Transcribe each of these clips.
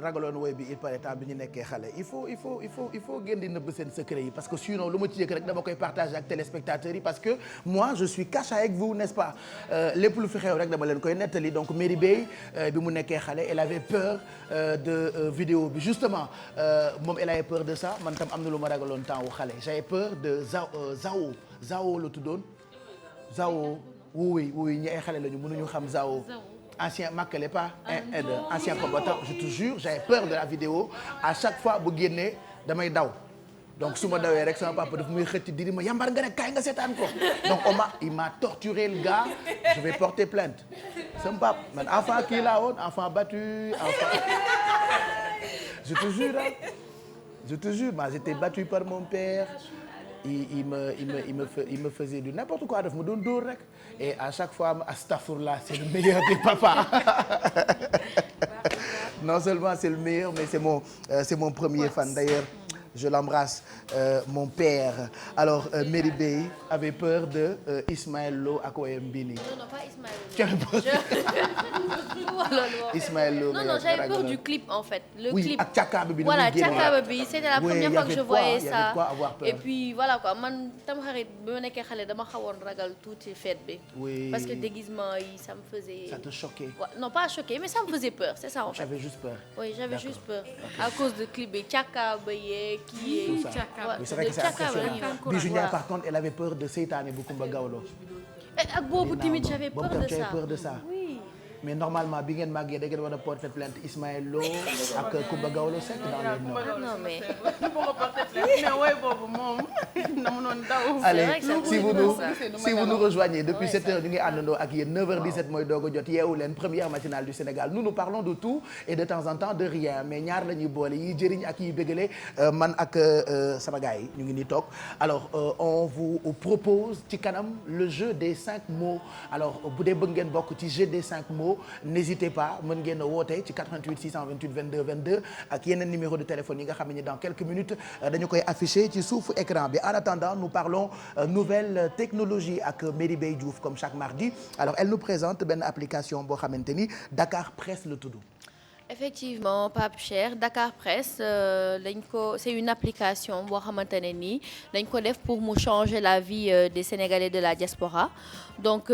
ragaloon woy bi il paraît temps bi ñu nekkee xale il faut ngeen di nëbb seen secret yi parce que sinon lu ma ci yëg rek dama koy partager ak téléspectateurs yi parce que moi je suis cash avec vous n'est-ce pas lépp lu fi xew rek dama leen koy nettali donc Merry Beye bi mu nekkee xale elle avait peur de vidéo bi justement moom elle avait peur de ça man tam am na lu ma ragaloon temps wu xale j'avais peur de Zao la tuddoon Zao oui ñi ay xale lañu mënuñu xam Zao ancien Makele pas ancien combattant je te jure j'avais peur de la vidéo à chaque fois bu génnee damay daw donc su ma dawee rek sama papa daf muy xëcc diri ma yambar nga ne kaay nga seetaan ko donc il m'a torturé le gars je vais porter plainte sama papa man enfant kii laa woon enfant battu enfant je te jure moi j'étais battu par mon père il me faisait du n'importe quoi daf ma doon dóor rek et à chaque fois astaghfirullah c'est le meilleur des papas non seulement c'est le meilleur mais c'est mon premier fan d'ailleurs je l'embrasse mon père alors Merry Beye avait peur de Ismaël Lo ak woyam bii nii. non pas Ismaël Lo. Ismaël Lo non j'avais peur du clip en fait. Clip ak càkkaaba bi. voilà càkkaaba bi c'était la première fois que je voyais ça. Et puis voilà quoi man Tamxarit bi ma nekkee xale dama xawoon ragal tuuti fête bi. oui parce que déguisement yi ça me faisait. ça te choquait. non pas choqué mais ça me faisait peur c'est ça en fait. j'avais juste peur. oui j'avais juste peur à cause de clip bi càkkaaba yeeg kii tout ça oui c'est vrai que c'est impressionnant. Bijou Niang par contre elle avait peur de Seytaane bu Kumba Gawlo. ak boobu tamit j'avais peur de ça. oui. mais normalement bi ngeen màggee da ngeen war a porter plainte Ismaël Lo ak Kumba Gawlo Seck dans les noms. non mais. allez si vous nous rejoignez depuis 7 heures ñu ngi àndandoo ak yéen 9h17 mooy doog a jot yeewu leen première matinale du Sénégal nous parlons de tout et de temps en temps de rien mais ñaar la ñuy boole yi jëriñ ak yi bégale man ak sama gars yi ñu ngi nii toog alors on vous propose ci kanam le jeu des 5 mots alors bu dee bëgg ngeen bokk ci jeu des 5 mots n'hésitez pas mën ngeen a woote ci 88 628 22 22 ak yeneen numéro de téléphone yi nga xam ne dans quelques minutes dañu koy afficher ci suufu écran bi en attendant nous parlons nouvelle technologie ak Merry Beye Diouf comme chaque mardi alors elle nous présente benn application boo xamante ni Dakar Presse la tudd. effectivement Pape Cheikh Dakar Presse c'est une application boo xamante ne nii dañ ko def pour mu changer la vie des Sénégalais de la diaspora donc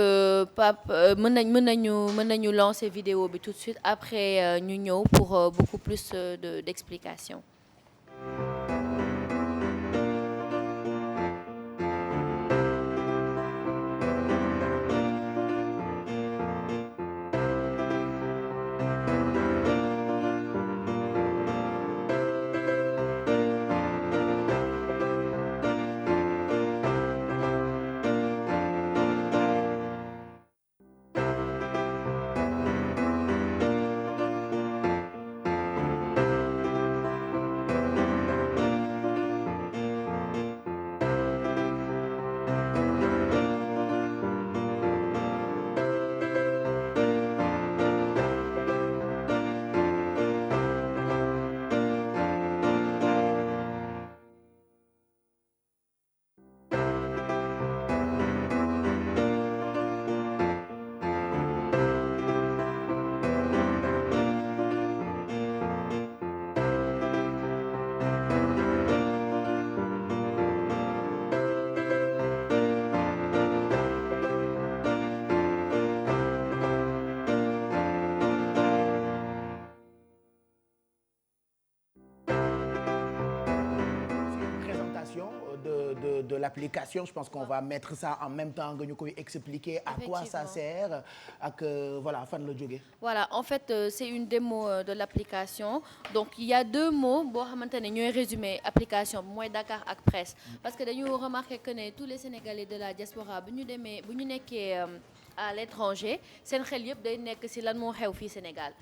Pape mën nañu lancer vidéo bi tout de suite après ñu ñëw pour beaucoup plus d'explications. De l'application je pense qu'on va mettre ça en même temps nga ñu koy expliquer à quoi ça sert ak voilà fan la jógee. voilà en fait c'est une démo de l'application donc il y a 2 mots boo xamante ne ñooy résumer application bi mooy Dakar ak presse parce que dañu remarqué que ne tous les Sénégalais de la diaspora bu ñu nekkee à l'étranger seen xel yëpp day nekk ci lan moo xew fii Sénégal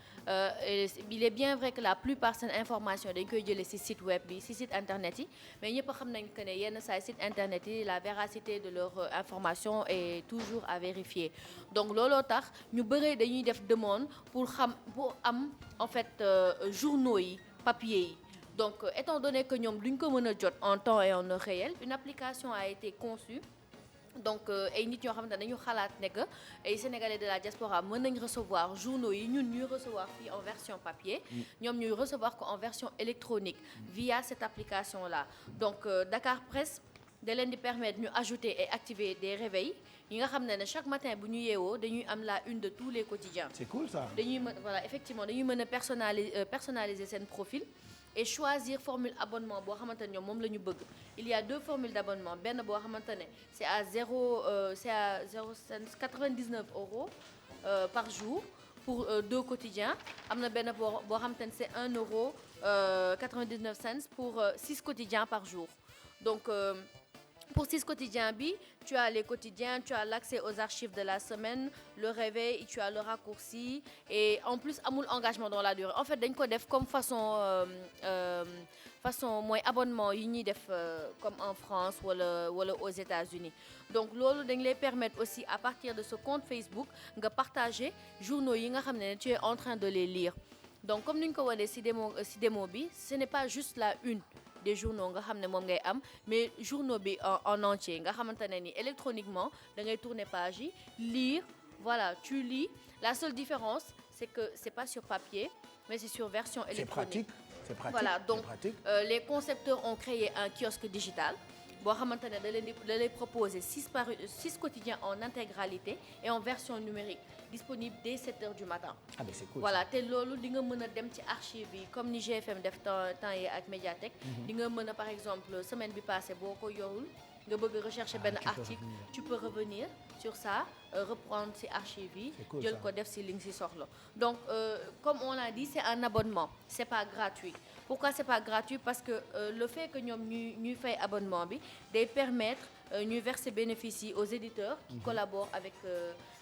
il est bien vrai que la plupart seen information dañ koy jëlee ci site web bi ci site internet yi mais ñëpp xam nañ que ne yenn saa site internet yi la véracité de leur information est toujours à vérifier donc looloo tax ñu bëre dañuy def demande pour am en fait journaux yi papier yi donc étant donné que ñoom duñ ko mën a jot en temps et en heure réelle une application a été conçue donc ay nit ñoo xamante ne dañu xalaat ne que ay sénégalais de la diaspora mën nañ recevoir journaux yi ñun ñuy recevoir fii en version papier ñoom ñuy recevoir ko en version électronique via cette application là donc Dakar Presse da leen di permettre ñu ajouter et activer des réveils yi nga xam ne chaque matin bu ñu yeewoo dañuy am la une de tous les quotidiens. C'est cool ça. dañuy mën voilà effectivement dañuy mën a personnaliser seen profil et choisir formule abonnement boo xamante ne ñoom moom la ñu bëgg. Il y a deux formules d'abonnement benn boo xamante ne c'est à 99 € par jour pour 2 quotidiens am na benn boo xamante ne c'est 1,99 € pour 6 quotidiens par jour donc. Pour 6 quotidiens bi tu as les quotidiens, tu as l'accès aux archives de la semaine, le réveil, tu as le raccourci et en plus amul engagement dans la durée. En fait dañ ko def comme façon mooy abonnement yi ñuy def comme en France wala aux États-Unis. Donc loolu dañ lay permettre aussi à partir de ce compte Facebook nga partager journaux yi nga xam ne tu es en train de les lire. Donc comme ni ñu ko wanee ci démo bi, ce n'est pas juste la une des journaux nga xam ne moom ngay am mais journaux bi en entier nga xamante ne ni électroniquement da ngay tourner page yi lire voilà tu lis la seule différence c'est que c'est pas sur papier mais c'est sur version électronique. C'est pratique. Voilà donc les concepteurs ont créé un kiosque digital boo xamante ne da lay proposer 6 quotidiens en intégralité et en version numérique disponible dès 7 heures du matin. Ah mais c'est cool. Voilà te loolu di nga mën a dem ci archive yi comme ni GFM def temps yi ak Médiathèque. di nga mën a par exemple semaine bi passée boo ko yorul nga bëgg rechercher benn article tu peux revenir sur ça reprendre ci archive yi jël ko def ci li nga ci soxla. Donc comme on l'a dit c'est un abonnement c'est pas gratuit. Pourquoi c'est pas gratuit? Parce que le fait que ñoom ñuy fay abonnement bi day permettre ñuy verser bénéfice yi aux éditeurs qui collaborent avec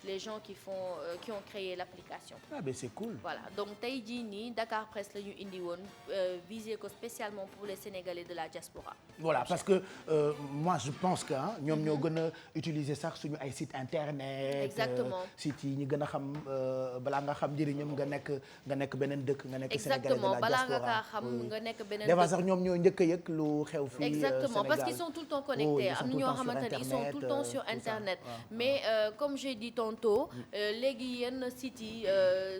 les gens qui ont créé l'application. Ah ben c'est cool. Voilà donc tey jii nii Dakar Presse la ñu indi woon visé ko spécialement pour les Sénégalais de la diaspora. Voilà parce que moi je pense que ñoom ñoo gën a utiliser sax suñu ay site internet. Exactement sites yi ñu gën a xam balaa nga xam njëriñam nga nekk beneen dëkk nga nekk Sénégalais de la exactement diaspora. balaa nga kaa xam nga nekk beneen dëkk. Des fois sax ñoom ñoo njëkk a yëg lu xew fii exactement Sénégal. parce qu'ils sont tout le temps connectés am na ñoo xamante ne ils sont tout le temps sur internet mais comme j'ai dit tantôt léegi yenn sites yi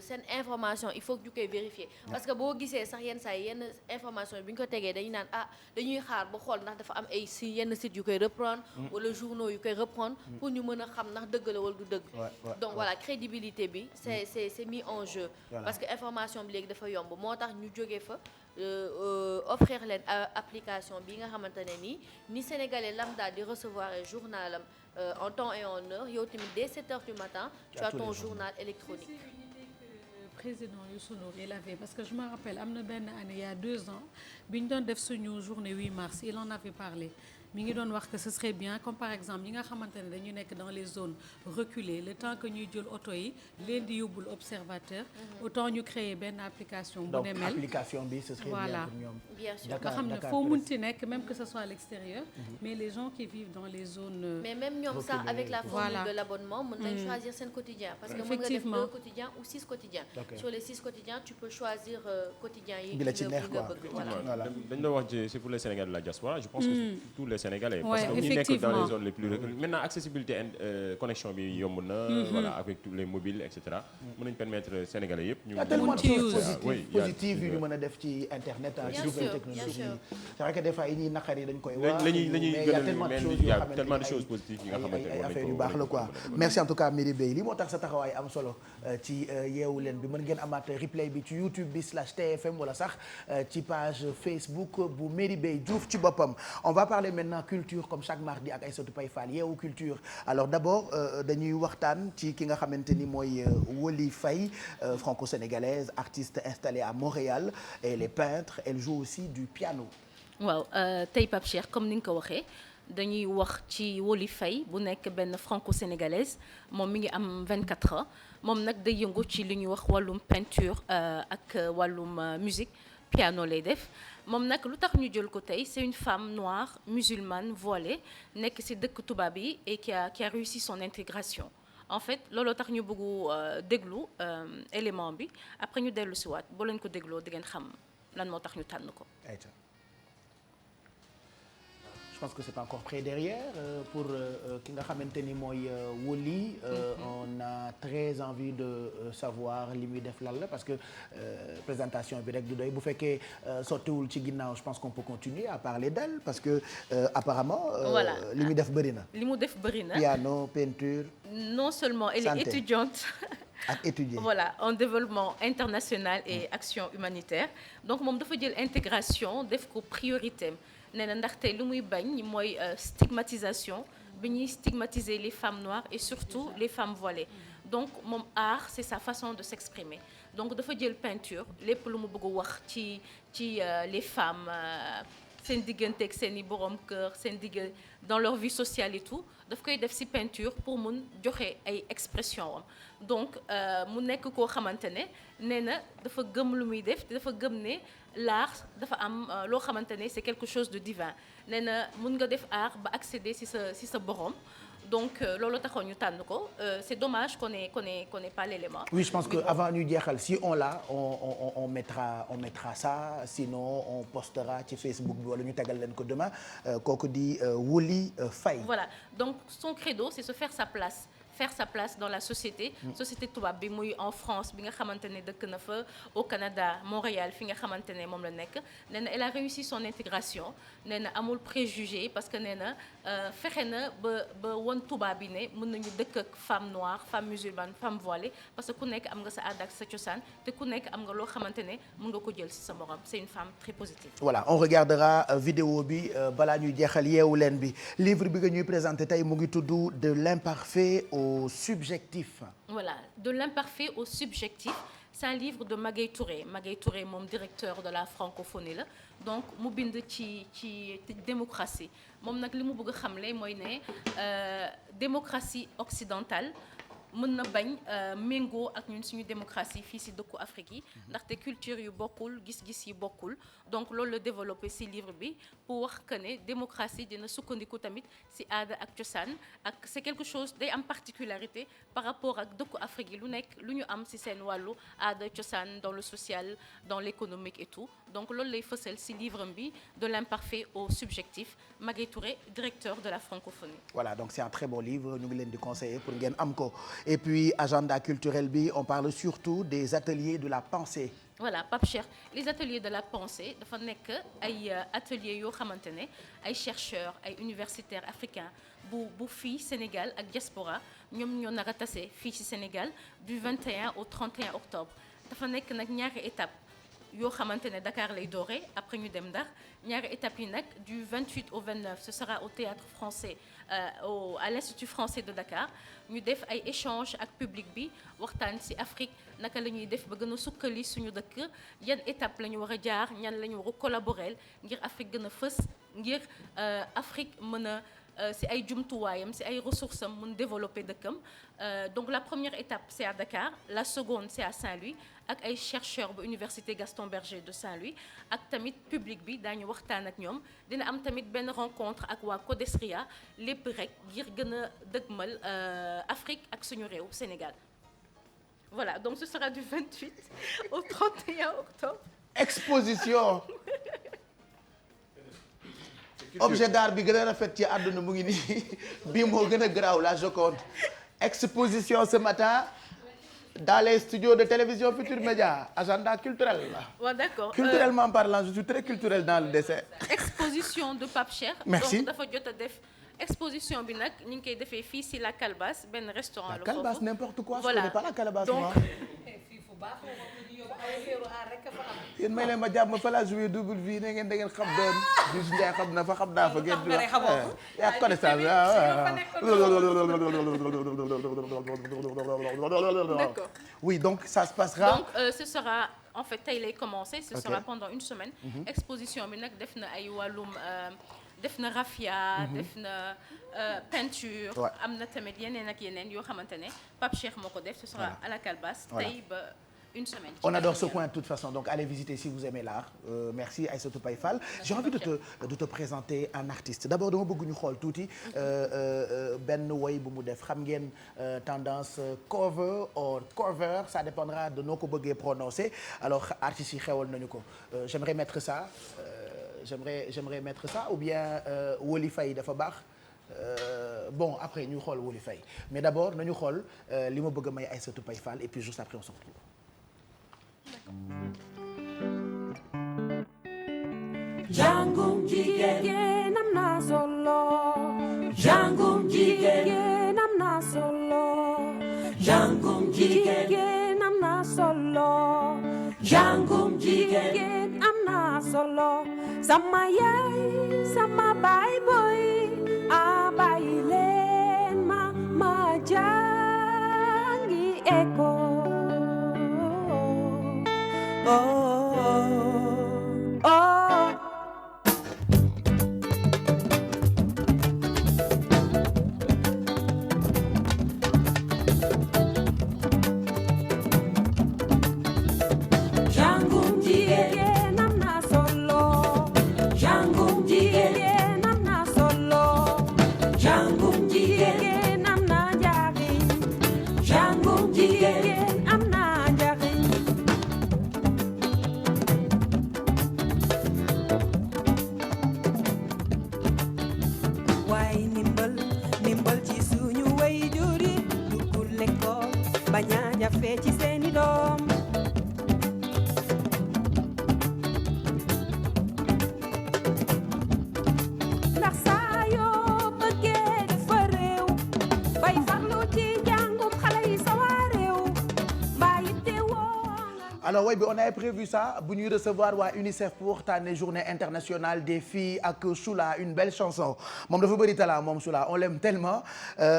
seen information il faut que ñu koy vérifier parce que boo gisee sax yenn saa yi yenn information bi ñu ko tegee dañuy naan dañuy xaar ba xool ndax dafa am ay yenn sites yu koy reprendre wala journaux yu koy reprendre pour ñu mën a xam ndax dëgg la wala du dëgg donc voilà crédibilité bi c'est mis en jeu parce que information bi léegi dafa yomb moo tax ñu jógee fa offrir leen application bi nga xamante ne ni sénégalais lambda di recevoir journalam en temps et en heure yow tamit dès 7 heures du matin tu as ton journal électronique. C'est une idée que président Youssou Ndour il avait parce que je me rappelle am na benn année il y a 2 ans bi ñu doon def suñu journée 8 mars il en avait parlé mi ngi doon wax que ce serait bien comme par exemple ñi nga xamante ne dañu nekk dans les zones reculées le temps que ñuy jël oto yi leen di yóbbul observateur autant ñu créer benn application bu ne mel donc application bi ce serait bien pour ñoom. Bien sûr nga xam ne foo munti nekk même que ce soit à l'extérieur mais les gens qui vivent dans les zones mais même ñoom sax avec la formule de l'abonnement mën nañ choisir seen quotidien parce que mën nga def 2 quotidiens ou 6 quotidiens sur les 6 quotidiens tu peux choisir quotidien yi nga bëgg voilà dañ la wax c'est pour les Sénégalais de la diaspora je pense que tous les Sénégalais parce que ñu nekk effectivement dans les zones les plus reculées maintenant accessibilité connexion bi yomb na voilà avec tous les mobiles et cetera mën nañu permettre Sénégalais yëpp ñu tellement de choses oui positives yu ñu mën a def ci internet ak ci technologie c'est vrai que des fois yi ñuy naqar yi dañ koy wax lañuy mais il y a tellement de choses positives yi nga xamante ay affaires yu baax la quoi merci en tout cas Merry Beye li moo tax sa taxawaay am solo ci yeewu leen bi mën ngeen amaat replay bi ci YouTube bi /TFM wala sax ci page Facebook bu Merry Beye Diouf ci boppam on va parler maintenant culture comme chaque mardi ak Aïssatou Paye Fall yeewu culture alors d'abord dañuy waxtaan ci ki nga xamante ni mooy Woli Faye franco-sénégalaise artiste installée à Montréal elle est peintre elle joue aussi du piano. waaw tey Pape Cheikh comme ni nga ko waxee dañuy wax ci Woli Faye bu nekk benn franco-sénégalaise moom mi ngi am 24 ans moom nag day yëngu ci li ñuy wax wàllum peinture ak wàllum musique piano lay def moom nag lu tax ñu jël ko tey c'est une femme noire musulmane voilée nekk ci dëkk tubaab yi et qui a réussi son intégration en fait looloo tax ñu bëggu déglu élément bi après ñu dellu si waat boo leen ko dégloo di ngeen xam lan moo tax ñu tànn ko. Je pense que c'est encore près derrière pour ki nga xamante ni mooy Wally. On a très envie de savoir li muy def lan la parce que présentation bi rek du doy bu fekkee sottiwul ci ginnaaw je pense qu'on peut continuer à parler d'elle parce que apparemment. Voilà li muy def bëri na. li mu def bëri na. piano peinture. non seulement elle est étudiante. ak étudier. voilà en développement international et action humanitaire donc moom dafa jël intégration def ko priorité am nee na ndaxte lu muy bañ mooy stigmatisation bi ñuy stigmatiser les femmes noires et surtout les femmes voilées donc moom art c'est sa façon de s'exprimer donc dafa jël peinture lépp lu mu bëgg a wax ci les femmes seen digganteeg seen i borom kër seen digg dans leur vie sociale et tout daf koy def ci peinture pour mun joxe ay expression am donc mu nekk koo xamante ne nee na dafa gëm lu muy def dafa gëm ne l'art dafa am loo xamante ne c'est quelque chose de divin nee na mun nga def art ba accéder ci sa borom donc loolu taxoon ñu tànn ko c'est dommage qu'on ait pas l'élément. Oui, je pense que avant ñu jeexal si on l'a on mettra ça sinon on postera ci Facebook bi wala ñu tegal leen ko demain kooku di Wally Faye. Voilà donc son credo c'est se faire sa place dans la société tubaab bi muy en France bi nga xamante ne dëkk na fa au Canada Montréal fi nga xamante ne moom la nekk nee na elle a réussi son intégration nee na amul préjugé parce que nee na fexe na ba won tubaab bi ne mën nañu dëkk ak femme noire femme musulmane femme voilée parce que ku nekk am nga sa aada ak sa cosaan te ku nekk am nga loo xamante ne mën nga ko jël ci sa morom c'est une femme très positive. Voilà on regardera vidéo bi balaa ñuy jeexal yeewu leen bi livre bi nga ñuy présenté tey mu ngi tudd de l'imparfait au subjectif. Voilà, de l'imparfait au subjectif, c'est un livre de Magaye Touré moom directeur de la francophonie la donc mu bind ci démocratie moom nag li mu bëgg a xamle mooy ne démocratie occidentale mën na bañ méngoo ak ñun suñu démocratie fii ci dëkku Afrique yi ndaxte culture yu bokkul gis-gis yi bokkul donc loolu la développé ci livre bi pour wax que ne démocratie dina sukkandiku tamit ci aada ak cosaan ak c'est quelque chose day am particularité par rapport ak dëkku Afrique yi lu nekk lu ñu am ci seen wàllu aada cosaan dans le social dans l'économique et tout donc loolu lay fësal ci livre bi de l'imparfait au subjectif Magaye Touré directeur de la francophonie. Voilà donc c'est un très bon livre ñu ngi leen di conseiller pour ngeen am ko. Et puis agenda culturel bi on parle surtout des ateliers de la pensée. Voilà Pape Cheikh les ateliers de la pensée dafa nekk ay ateliers yoo xamante ne ay chercheurs ay universitaires africains bu fii Sénégal ak diaspora ñoom ñoo nar a tase fii ci Sénégal du 21 au 31 octobre dafa nekk nag ñaari étape yoo xamante ne Dakar lay doore après ñu dem Ndar ñaari étapes yi nag du 28 au 29 ce sera au théâtre français à l'Institut français de Dakar ñu def ay échanges ak public bi waxtaan ci Afrique naka la ñuy def ba gën a sukkali suñu dëkk yan étape la ñu war a jaar ñan la ñu war a collaborer ngir Afrique gën a fës ngir Afrique mën a ci ay jumtuwaayam ci ay ressources am mën développer dëkkam donc la première étape c'est à Dakar la seconde c'est à Saint-Louis ak ay chercheurs bu université Gaston Berger de Saint-Louis ak tamit public bi daañu waxtaan ak ñoom dina am tamit benn rencontre ak waa Codesria lépp rek ngir gën a dëgmal Afrique ak suñu réew Sénégal voilà donc ce sera du 28 au 31 octobre. Exposition. Objet d'art bi gën a rafet ci àdduna mu ngi nii bii moo gën a garaaw la Joconde. Exposition ce matin dans les studios de télévision Futur Média agenda culturel la. waaw d'accord culturellement parlant je suis très culturel dans le dessin. Exposition de Pape Cheikh. Merci donc dafa jot a def exposition bi nag ñu ngi koy defee fii ci la Calebasse benn restaurant la. La Calebasse n'importe quoi. Voilà. Je connais pas la Calebasse donc moi. yéen may leen ma jàmm fa la joué double vie ne ngeen da ngeen xam doon Youssou Ndiaye xam na fa xam naa fa ngeen di yaa connaissance d'accord. Oui donc ça se passera. donc ce sera en fait tey lay commencer. Ce sera pendant une semaine. Exposition bi nag def na ay wàllum def na raffia. def na peinture. am na tamit yeneen ak yeneen yoo xamante ne Pape Cheikh moo ko def. Ce sera à la Calebasse tey ba. Une semaine. On adore ce coin de toute façon donc allez visiter si vous aimez l'art merci Aïssatou Paye Fall. J'ai envie de te présenter un artiste d'abord dama bëgg ñu xool tuuti benn woy bu mu def xam ngeen tendance cover or cover ça dépendra de noo ko bëggee prononcer alors artistes yi xewal nañu ko j'aimerais mettre ça j'aimerais mettre ça ou bien Woli Faye dafa baax. Bon après ñu xool Woli Faye mais d'abord nañu xool li ma bëgg a may Aïssatou Paye Fall et puis juste après on se retrouve. Jàngum jigéen am na solo. Jàngum jigéen am na solo. Jàngum jigéen am na solo. Jàngum jigéen am na solo. Sama yaay sama baay boy a bàyyi leen ma jàngi école. Oh. alors way bi on avait prévu ça bu ñuy recevoir waa UNICEF pour waxtaanee journée internationale des filles ak Choula une belle chanson moom dafa bëri talent moom Choula on l'aime tellement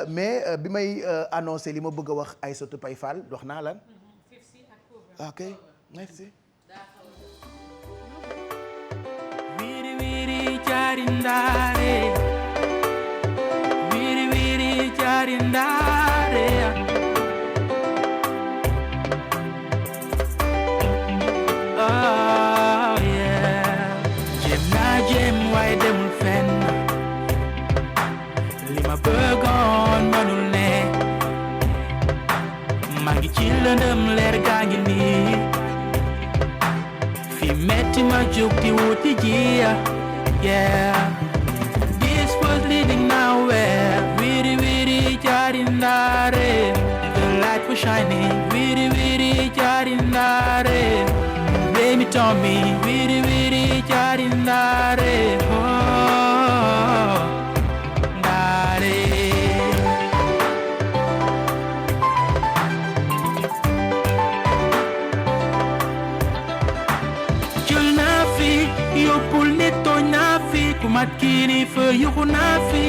mais bi may annoncé li ma bëgg a wax Aïssatou Paye Fall wax naa lan. ok merci. Wiri wiri jarindare, wiri wiri jarindare. Oh yeah, jem na jem waaye demul fenn. Li ma bëggoon mënul ne. Maa ngi ci lëndëm leer gaa ngi nii. Fi metti ma jóg di wuti ji. Yeah, this was leading nowhere. Wiri wiri jarindare, the light was shining. Wiri wiri jarindare, baby told me. Wiri wiri jarindare, oh, dare. Jël naa fi yóbbul nit tooñ naa fi ku mat kilifa yuxu naa fi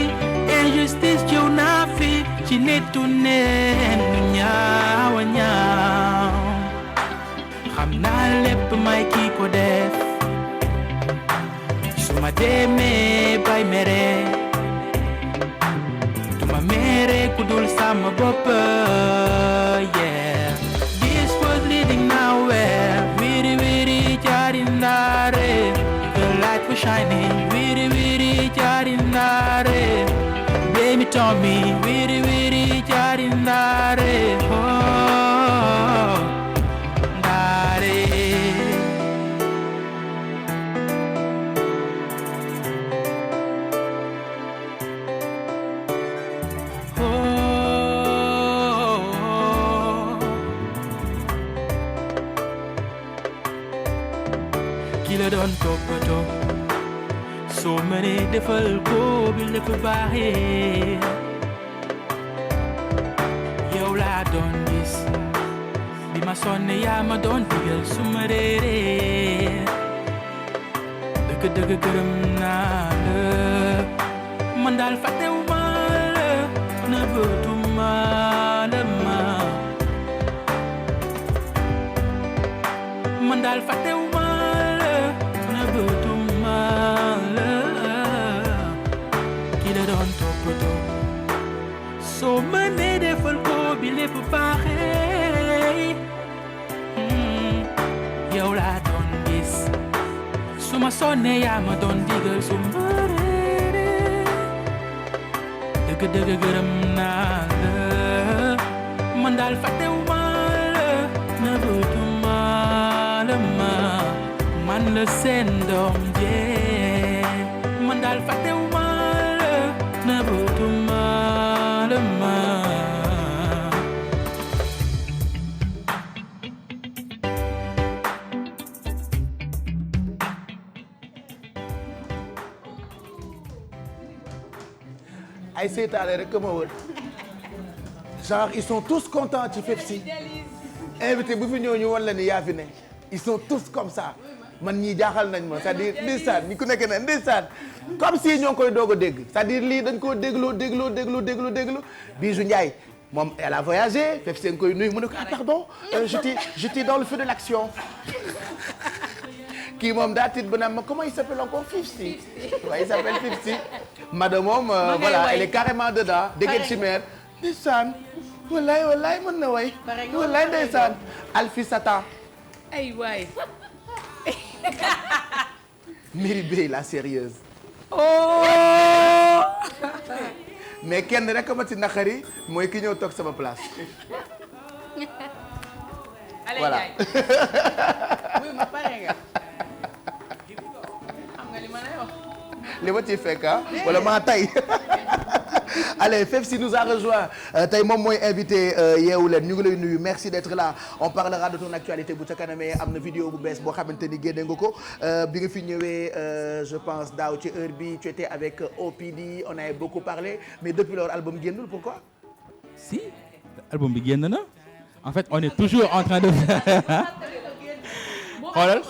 injustice jëw naa fi ci nitu neen nu ñaaw a ñaaw xam naa lépp may kii ko def su ma demee bay mere du ma mere ku dul sama bopp yeah this was leading nowhere wiri wiri jarindare the light was shining wiri wiri jarindare baby told me wiri wiri jarindare oh dare ki la doon toppatoo soo mënee defal ko bi lépp baaxee yow laa doon gis bi ma sonne yaa ma doon digal su ma réeree dëgg gërëm naa la man daal fàttewuma la nëbbatuma la man daal fàttewuma la nëbbatuma la ki la doon toppatoo soo mënee defal ko bi lépp baaxee yow laa doon gis su ma sonnee yaa ma doon digal su ma réeree dëgg gërëm naa la man daal fàttewuma la nëbbatuma la man la seen doom jee man daal fàttewuma la nëbbatuma la ma ay seytaane rek ma wër genre ils sont tous contents ci Pepsi invité bu fi ñëw ñu wan la ni yaa fi ne ils sont tous comme ça man ñii jaaxal nañ ma c'est-à-dire ndeysaan ñi ku nekk ne ndeysaan comme si ñoo ngi koy doog a dégg c'est-à-dire lii dañ koo dégloo Bijou Ndiaye moom elle a voyagé Pepsi nga koy nuyu mu ne ko ah pardon j'étais dans le feu de l'action kii moom daa tiit ba naan ma comment il s'appelle encore Fifty waaye il s'appelle Fifty madame moom voilà elle est carrément dedans dégg ci mère ndeysaan wallaay mën na way wallaay ndeysaan Alfi Satan ay waay Mary Bey la sérieuse oh mais kenn rek ma ci naqari mooy ki ñëw toog sama place voilà oui ma pare nga xam nga li ma lay wax li ma ciy fekk wala maa tay allez Pepsi nous a rejoint tey moom mooy invité Yeewu Leen ñu ngi lay nuyu merci d'être là on parlera de ton actualité bu ca kanamee am na vidéo bu bees boo xamante ni génne nga ko bi nga fi ñëwee je pense daaw ci heure bi tu étais avec OPD on avait beaucoup parlé mais depuis leur album génnul pourquoi si album bi génn na en fait on est toujours en train de faire xoolal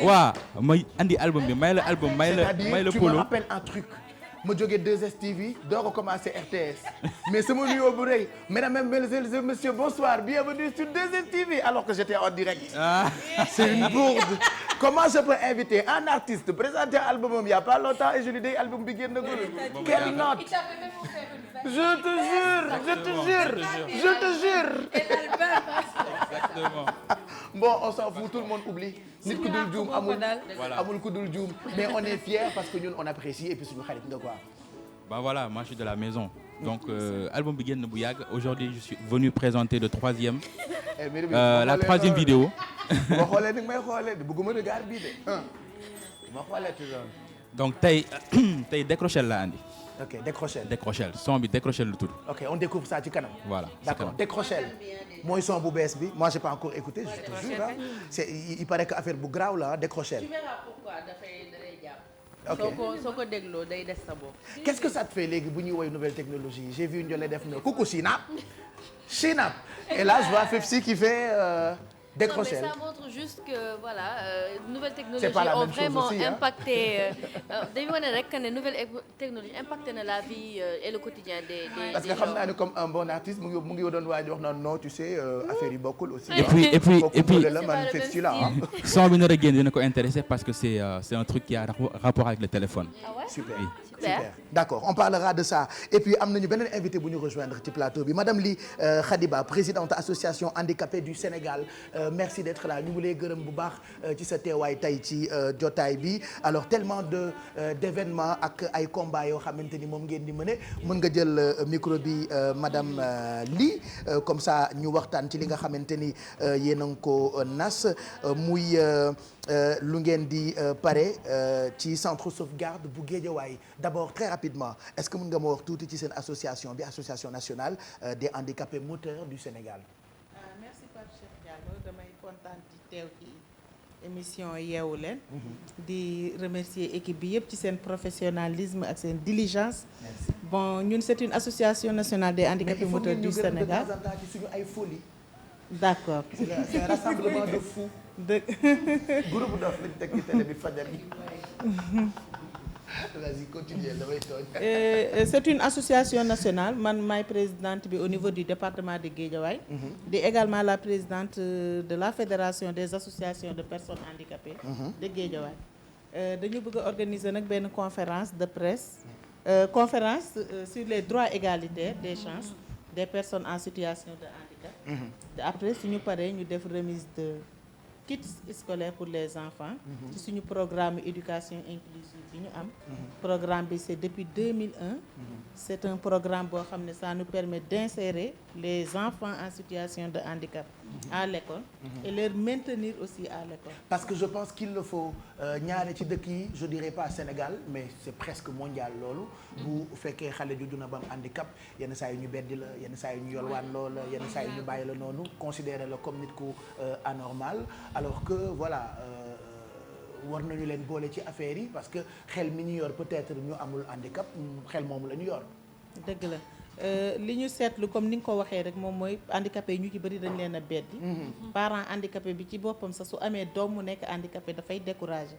waaw may andi album bi may la album may la c'est-à-dire tu me rappelles un truc ma jógee 2STV door a commencé RTS mais sama nuyoo bu rëy mesdames, mesdemoiselles et messieurs bonsoir bienvenue sur 2STV alors que j'étais en direct c'est une bourde comment je peux inviter un artiste présenter albumam il y a pas longtemps et je lui dis album bi génnagul quelle note je te jure exactement bon on s'en fout tout le monde oublie nit ku dul juum amul ku dul juum mais on est fiers parce que ñun on apprécie et puis suñu xarit nga quoi bah voilà moi je suis de la maison donc album bi génn bu yàgg aujourd'hui je suis venu présenter la troisième vidéo ma xoolee ni may xoolee bëgguma regard bii de ma xoolee toujours donc tey décrochel la andi ok décrochel son bi décrochel lu tudd ok on découvre ça ci kanam voilà d'accord décrochel mooy son bu bees bi moi j'ai pas encore écouté je te jure c'est il paraît que affaire bu graaw la décrochel tu verras pourquoi dafay jaar ok soo ko dégloo day des sa bopp qu'est-ce que ça te fait léegi bu ñuy woy nouvelle technologie j'ai vu Ndiolé def na coucou Shinap et là je vois Pepsi qui fait décrochel. Non, mais ça montre juste que voilà nouvelles technologies c'est pas la ont même vraiment chose aussi, impacté dañu wane rek ne nouvelles technologies impacté na la vie et le quotidien des parce que xam naa ne comme un bon artiste mu ngi doon waaj wax naan non tu sais affaire yi bokkul aussi. et puis la man Pepsi la son bi nar a génn dina ko intéressé parce que c'est un truc qui a rapport avec le téléphone. Ah ouais? Super. Oui. Super. D'accord, on parlera de ça. Et puis am nañu beneen invité bu ñu rejoindre ci plateau bi madame Ly Khadiba présidente association handicapés du Sénégal merci d'être là ñu ngi lay gërëm bu baax ci sa teewaay tey ci jotaay bi alors tellement d'événements ak ay combats yoo xamante ni moom ngeen di mëne mën nga jël micro bi madame Ly comme ça ñu waxtaan ci li nga xamante ni yéen a ngi ko nas muy lu ngeen di pare ci centre sauvegarde bu Guédiawaye d'abord très rapidement est-ce que mën nga ma wax tuuti ci seen association bi association nationale des handicapés moteurs du Sénégal. merci Pape Cheikh Diallo damay kontaan ci teew ci émission Yeewu Leen di remercier équipe bi yëpp ci seen professionnalisme ak seen diligence. Merci. Bon ñun c'est une association nationale des handicapés moteurs du Sénégal. mais il faut que ñu ci suñu ay folie. d'accord. c'est un rassemblement de fous. groupe dof lañ teg ci télé bi fajar yi. vas-y continue damay tooñ. C'est une association nationale man maay présidente bi au niveau du département de Guédiawaye. di également la présidente de la fédération des associations de personnes handicapées. de Guédiawaye. dañu bëgg a organiser nag benn conférence de presse. conférence sur les droits égalitaires des chances des personnes en situation de handicap. après suñu paree ñu def remise de kits scolaires pour les enfants. ci suñu programme éducation inclusive bi ñu am. programme bi c'est depuis 2001. c'est un programme boo xam ne ça nous permet d'insérer les enfants en situation de handicap à l'école et les maintenir aussi à l'école. Parce que je pense qu'il le faut ñaare ci dëkk yi je dirais pas Sénégal mais c'est presque mondial loolu bu fekkee xale juddu na ba am handicap yenn saa yi ñu beddi la yenn saa yi ñu yolwaan loola yenn saa yi ñu bàyyi la noonu considérer la comme nit ku anormal alors que voilà war nañu leen boole ci affaire yi parce que xel mi ñu yor peut-être ñu amul handicap xel moomu la ñu yor. dëgg la li ñu seetlu comme ni nga ko waxee rek moom mooy handicapé yi ñu ci bëri dañ leen a beddi. parent handicapé bi ci boppam sax su amee doom mu nekk handicapé dafay découragé.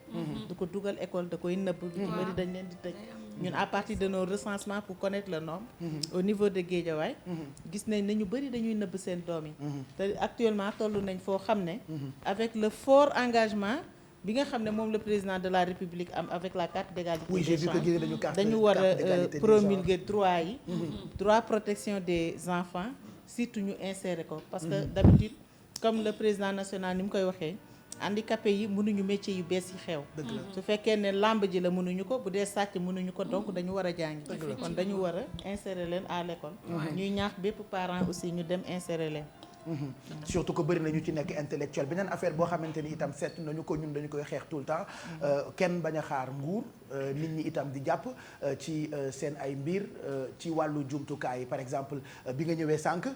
du ko dugal école da koy nëbb. ñu ci bëri dañ leen di tëj. ñun à partir de nos recensements pour connaître le nombre. au niveau de Guédiawaye. gis nañ ne ñu bëri dañuy nëbb seen doom yi. te actuellement toll nañ foo xam ne. avec le fort engagement. bi nga xam ne moom le président de la République am avec la carte d'égalité des chances dañu war a promulguer droit yi droit protection des enfants surtout ñu insérer ko parce que d'habitude comme le président national ni mu koy waxee handicapé yi mënuñu métier yu bees yi xew su fekkee ne lamb ji la mënuñu ko bu dee sàcc mënuñu ko donc dañu war a jàngi kon dañu war a insérer leen à l'école ñuy ñaax bépp parent aussi ñu dem insérer leen surtout que bëri na ñu ci nekk intellectuel beneen affaire boo xamante ni itam seet nañu ko ñun dañu koy xeex tout le temps kenn bañ a xaar nguur nit ñi itam di jàpp ci seen ay mbir ci wàllu jumtukaay yi par exemple bi nga ñëwee sànq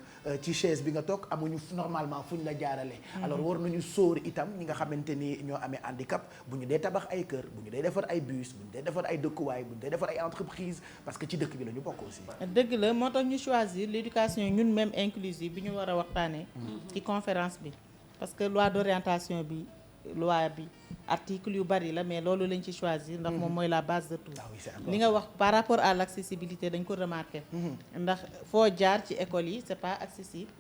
ci chaise bi nga toog amuñu normalement fu ñu la jaarale alors war nañu sóor itam ñi nga xamante ni ñoo amee handicap bu ñu dee tabax ay kër bu ñu dee defar ay bus bu ñu dee defar ay dëkkuwaay bu ñu dee defar ay entreprise parce que ci dëkk bi la ñu bokk aussi. dëgg la moo tax ñu choisir l'éducation ñun même inclusive bi ñu war a waxtaanee. ci conférence bi parce que loi d'orientation bi loi bi article yu bari la mais loolu lañ ci choisir ndax moom mooy la base de tout li nga wax par rapport à l'accessibilité dañ ko remarquer ndax foo jaar ci école yi c'est pas accessible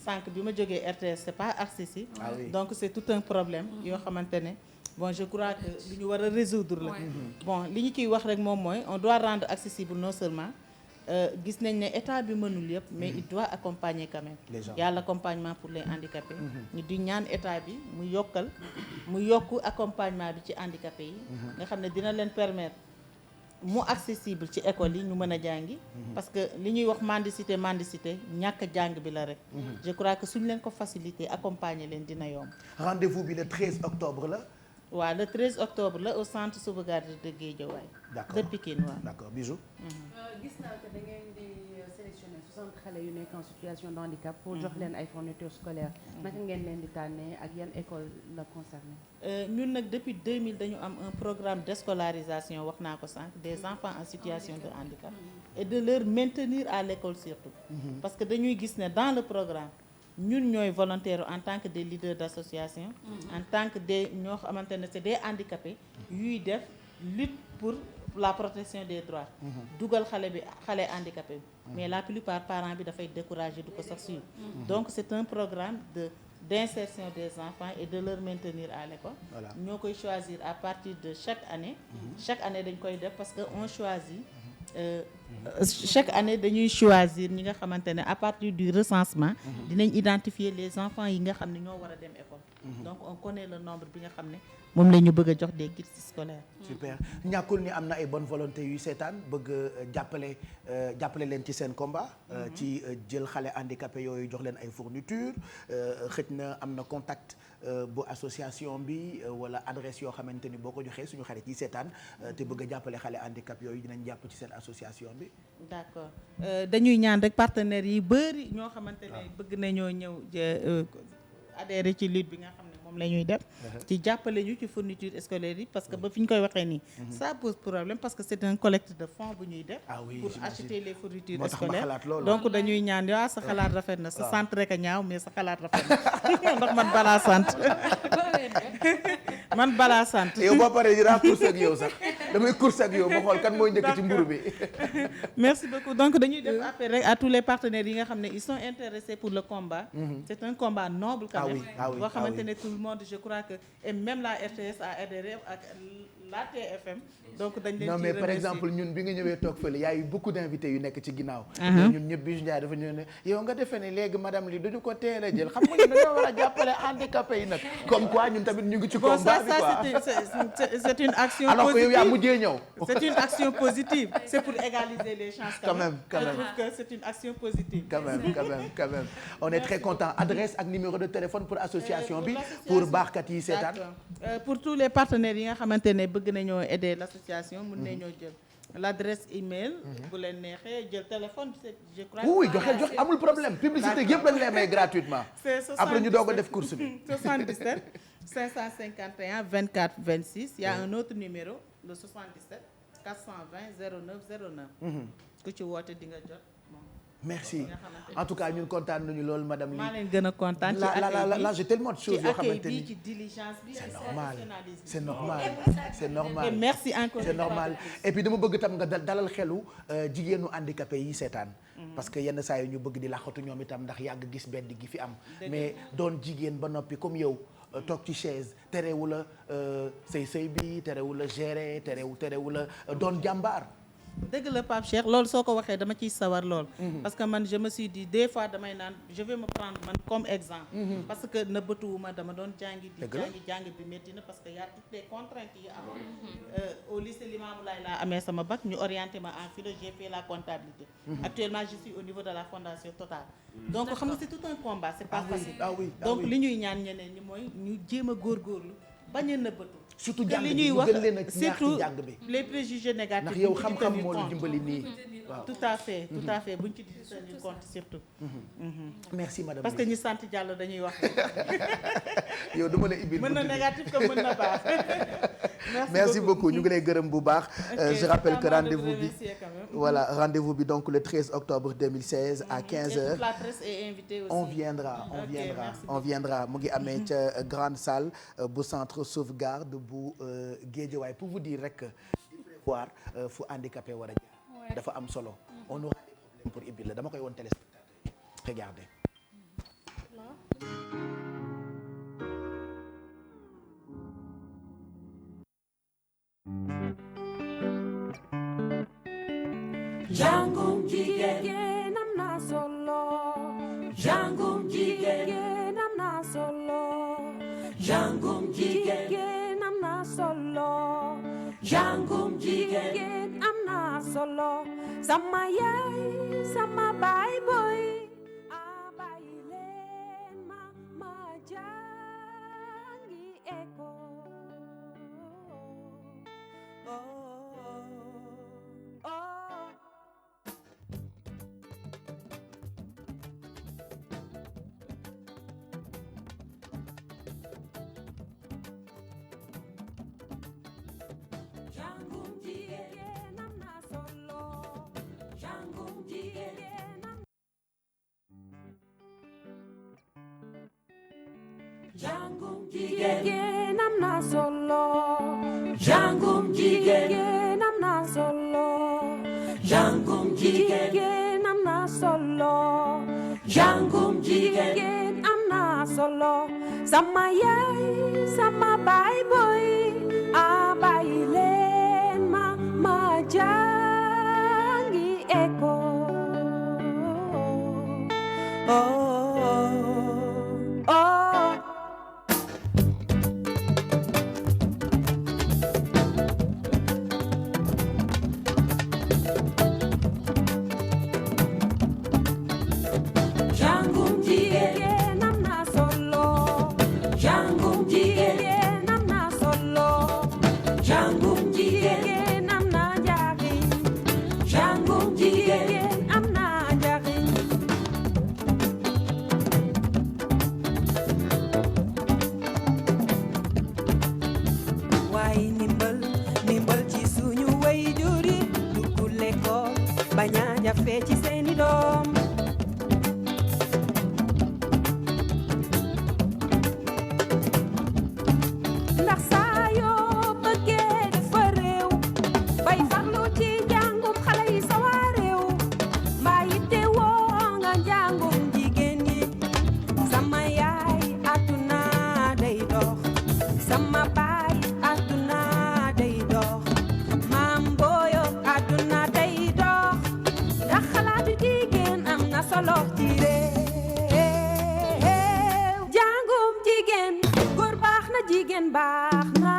sànq bi ma jógee RTS c'est pas accessible donc c'est tout un problème yoo xamante ne bon je crois que li ñu war a résoudre la bon li ñu ciy wax rek moom mooy on doit rendre accessible non seulement gis nañ ne état bi mënul yëpp mais il doit accompagner quand même il y a l'accompagnement pour les handicapés ñu di ñaan état bi mu yokk accompagnement bi ci handicapés yi nga xam ne dina leen permettre mu accessible ci école yi ñu mën a jàngi parce que li ñuy wax mendicité ñàkk jàng bi la rek je crois que suñ leen ko faciliter accompagner leen dina yomb rendez-vous bi le 13 octobre la waaw le 13 octobre la au centre sauvegarde de Guédiawaye de Pikine waaw d'accord bisous gis naa que da ngeen di sélectionner 60 xale yu nekk en situation de handicap pour jox leen ay fournitures scolaires naka ngeen leen di tànnee ak yan école la concerné ñun nag depuis 2000 dañu am un programme d'escolarisation wax naa ko sànq des enfants en situation de handicap et de leur maintenir à l'école surtout parce que dañuy gis ne dans le programme ñun ñooy volontaires en tant que des leaders d'association en tant que des ñoo xamante ne c'est des handicapés yuy def lutte pour la protection des droits dugal xale handicapé bi mais la plupart parents bi dafay décourager du ko sax suivre donc c'est un programme d'insertion des enfants et de leur maintenir à l'école ñoo koy choisir à partir de chaque année dañ koy def parce que on choisit chaque année dañuy choisir ñi nga xamante ne à partir du recensement dinañ identifier les enfants yi nga xam ne ñoo war a dem école donc on connaît le nombre bi nga xam ne moom la ñu bëgg a jox des kits scolaires. super ñàkkul ni am na ay bonne volonté yuy seetaan bëgg jàppale leen ci seen combat. ci jël xale handicapé yooyu jox leen ay fournitures xëj na am na contact bu association bi wala adresse yoo xamante ni boo ko joxee suñu xarit yi seetaan te bëgg a jàppale xale handicap yooyu dinañ jàpp ci seen association bi. d'accord dañuy ñaan rek partenaires yi bari ñoo xamante ne bëgg nañoo ñëw adhérer ci lutte bi nga xam ne moom la ñuy def ci jàppale ñu ci fourniture scolaire yi parce que ba fi ñu koy waxee nii ça pose problème parce que c'est un collecte de fonds bu ñuy def pour acheter les fournitures scolaires donc dañuy ñaan yow sa xalaat rafet na sa sant rek a ñaaw mais sa xalaat rafet na ndax man balaa sant man balaa sant yow boo paree dinaa course ak yow sax damay course ak yow ma xool kan mooy njëkk ci mburu bi merci beaucoup donc dañuy def appel rek à tous les partenaires yi nga xam ne ils sont intéressés pour le combat c'est un combat noble quand même boo xamante ne tout le monde je crois que et même la RTS a adhéré ak la TFM donc dañ leen non mais par exemple ñun bi nga ñëwee toog fële y a eu beaucoup d'invités yu nekk ci ginnaaw ñun ñëpp Bijou Ndiaye dafa ñëw ne yow nga defee ne léegi madame li duñu ko teel a jël xam nga ñun dañoo war a jàppale handicapés yi nag comme quoi ñun tamit ñu ngi ci combat bi quoi c'est une action alors que yow yaa mujj mujjee ñëw. C'est une action positive. C'est pour égaliser les chances quand même. Quand même. Je trouve que c'est une action positive. Quand même. On est très content. Adresse ak numéro de téléphone pour association bi pour baaxkat yi seetaan. Pour tous les partenaires yi nga xamante ne bëgg nañoo aider l'association mën nañoo jël l'adresse email. bu leen neexee jël téléphone je crois. oui joxe amul problème publicité yëpp lañ lay may gratuitement. c'est 77 après ñu doog a def course bi. 77 551 24 26 il y a un autre numéro le 77 420 09 09. ku ci woote di nga jot. merci en tout cas ñun kontaan nañu loolu madame Ly. maa leen gën a kontaan ci accueil bi là j'ai tellement de choses yoo xamante ni ci diligence bi c'est normal. et merci encore. c'est normal et puis dama bëgg tam nga dalal xelu jigéenu handicapé yi seetaan. parce que yenn saa yi ñu bëgg di laxatu ñoom itam ndax yàgg gis bedd gi fi am. mais doon jigéen ba noppi comme yow. toog ci chaise terewu la sëy bi terewu la gérer terewu la doon jàmbaar. dëgg la Pape Cheikh loolu soo ko waxee dama ciy sawar lool. parce que man je me suis dit des fois damay naan je vais me prendre man comme exemple. parce que nëbbatuwuma dama doon jàngi bi métti na parce que y a toutes les contraintes yi am. au lycée Limamoulaye laa amee sama bac ñu orienté ma en philo j'ai fait la comptabilité. actuellement je suis au niveau de la fondation Total. donc xam nga c'est tout un combat c'est pas facile. donc li ñuy ñaan ñeneen ñi mooy ñu jéem a góorgóorlu bañ a nëbbatu. surtout jàng bi li ñuy ñu wax gën leen a ñaax ci jàng bi. les préjugés négatifs. ndax yow xam-xam moo la dimbali nii. waaw tout à fait buñ ci di tenir compte surtout. merci madame. parce que ñi sant Diallo dañuy wax. yow dama la ibil mën na négatif comme mën na baax. merci beaucoup ñu ngi lay gërëm bu baax. je rappelle que rendez-vous bi voilà rendez-vous bi donc le 13 octobre 2016 à 15h. la presse est invitée aussi. on viendra mu ngi amee ca grande salle bu centre sauvegarde bu Guédiawaye pour vous dire rek di prévoir fu handicapé war a jaar dafa am solo. on aura des problèmes pour ibil la dama koy woon téléspectateur yi regardez. Jangum jigéen am na solo. Jangum jigéen am na solo. Jangum jigéen am na solo. Jangum jigéen am na solo. Sama yaay sama baay boy. Abay leen ma jangi école. Jangum jigéen am na solo. Jangum jigéen am na solo. Jangum jigéen am na solo. Jangum jigéen am na solo. Sama yaay sama baay boy. Abay leen ma jangi école. Jangum jigéen am na solo. Jangum jigéen am na solo. Jangum jigéen am na njariñ. Jangum jigéen am na njariñ. waaye ndimbal ci suñu waajur yi dugg l'école bañ a jafe ci seeni doom. ndax saa yoo bëggee defar réew bay farlu ci njàngum xale yi sa waa réew mbaa yitte woo nga njàngum jigéen ñi. sama yaay àdduna day dox sama baay àdduna day dox maam booyo àdduna day dox ndax xalaatu jigéen am na solo ci réew. njàngum jigéen góor baax na jigéen baax na.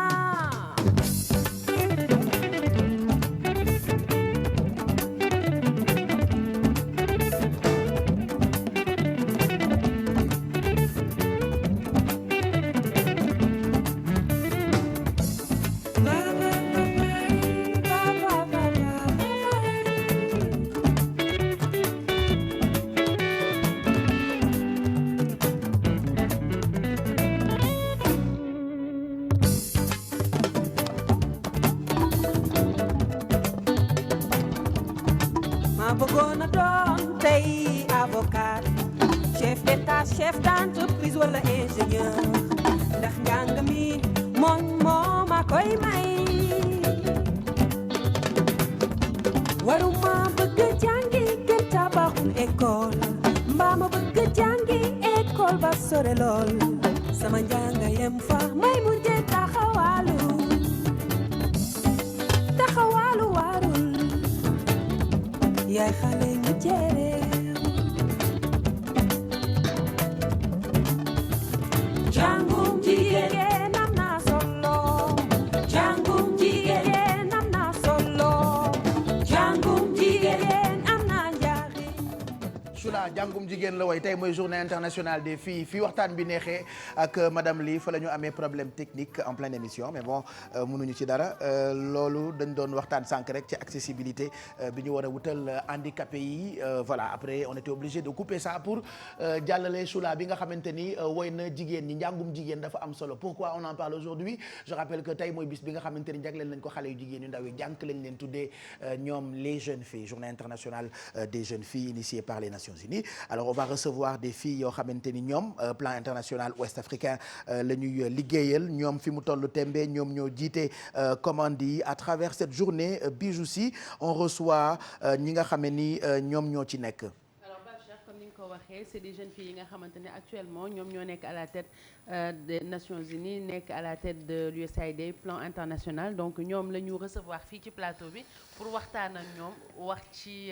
bëggoon a doon tey avocat chef d'état chef d'entreprise wala ingénieur ndax njàng mi moo ma koy may waruma bëgg jàngi gën tabaxul école mbaa ma bëgg jàngi école ba sore lool sama njàng yem fa may mujje taxawaalu warul yaay xale ñu jere jàngum jigéen am na solo jàngum jigéen am na solo jàngum jigéen am na njariñ. Choula jàngum jigéen la way tey mooy journée internationale des filles fii waxtaan bi neexee ak madame Ly fa la ñu amee problème technique en pleine émission mais bon mënuñu ci dara loolu dañ doon waxtaan sànq rek ci accessibilité bi ñu war a wutal handicapé yi voilà après on était obligé de couper ça pour jàllale Choula bi nga xamante ni woy na jigéen ñi njàngum jigéen dafa am solo pourquoi on en parle aujourd'hui je rappelle que tey mooy bis bi nga xamante ni jagleel nañ ko xale yu jigéen yu ndaw yi jànk lañ leen tuddee ñoom les jeunes filles journée internationale des jeunes filles initiée par les Nations Unies. Alors on va recevoir des filles yoo xamante ni ñoom plan international ouest africain la ñuy liggéeyal ñoom fi mu tollu tembe ñoom ñoo jiite commande yi à travers cette journée Bijou si on reçoit ñi nga xam ni ñoom ñoo ci nekk. Comme ni nga ko waxee c'est des jeunes filles yi nga xamante ne actuellement ñoom ñoo nekk à la tête des Nations Unies nekk à la tête de l'USAID plan international donc ñoom la ñu recevoir fii ci plateau bi pour waxtaan ak ñoom wax ci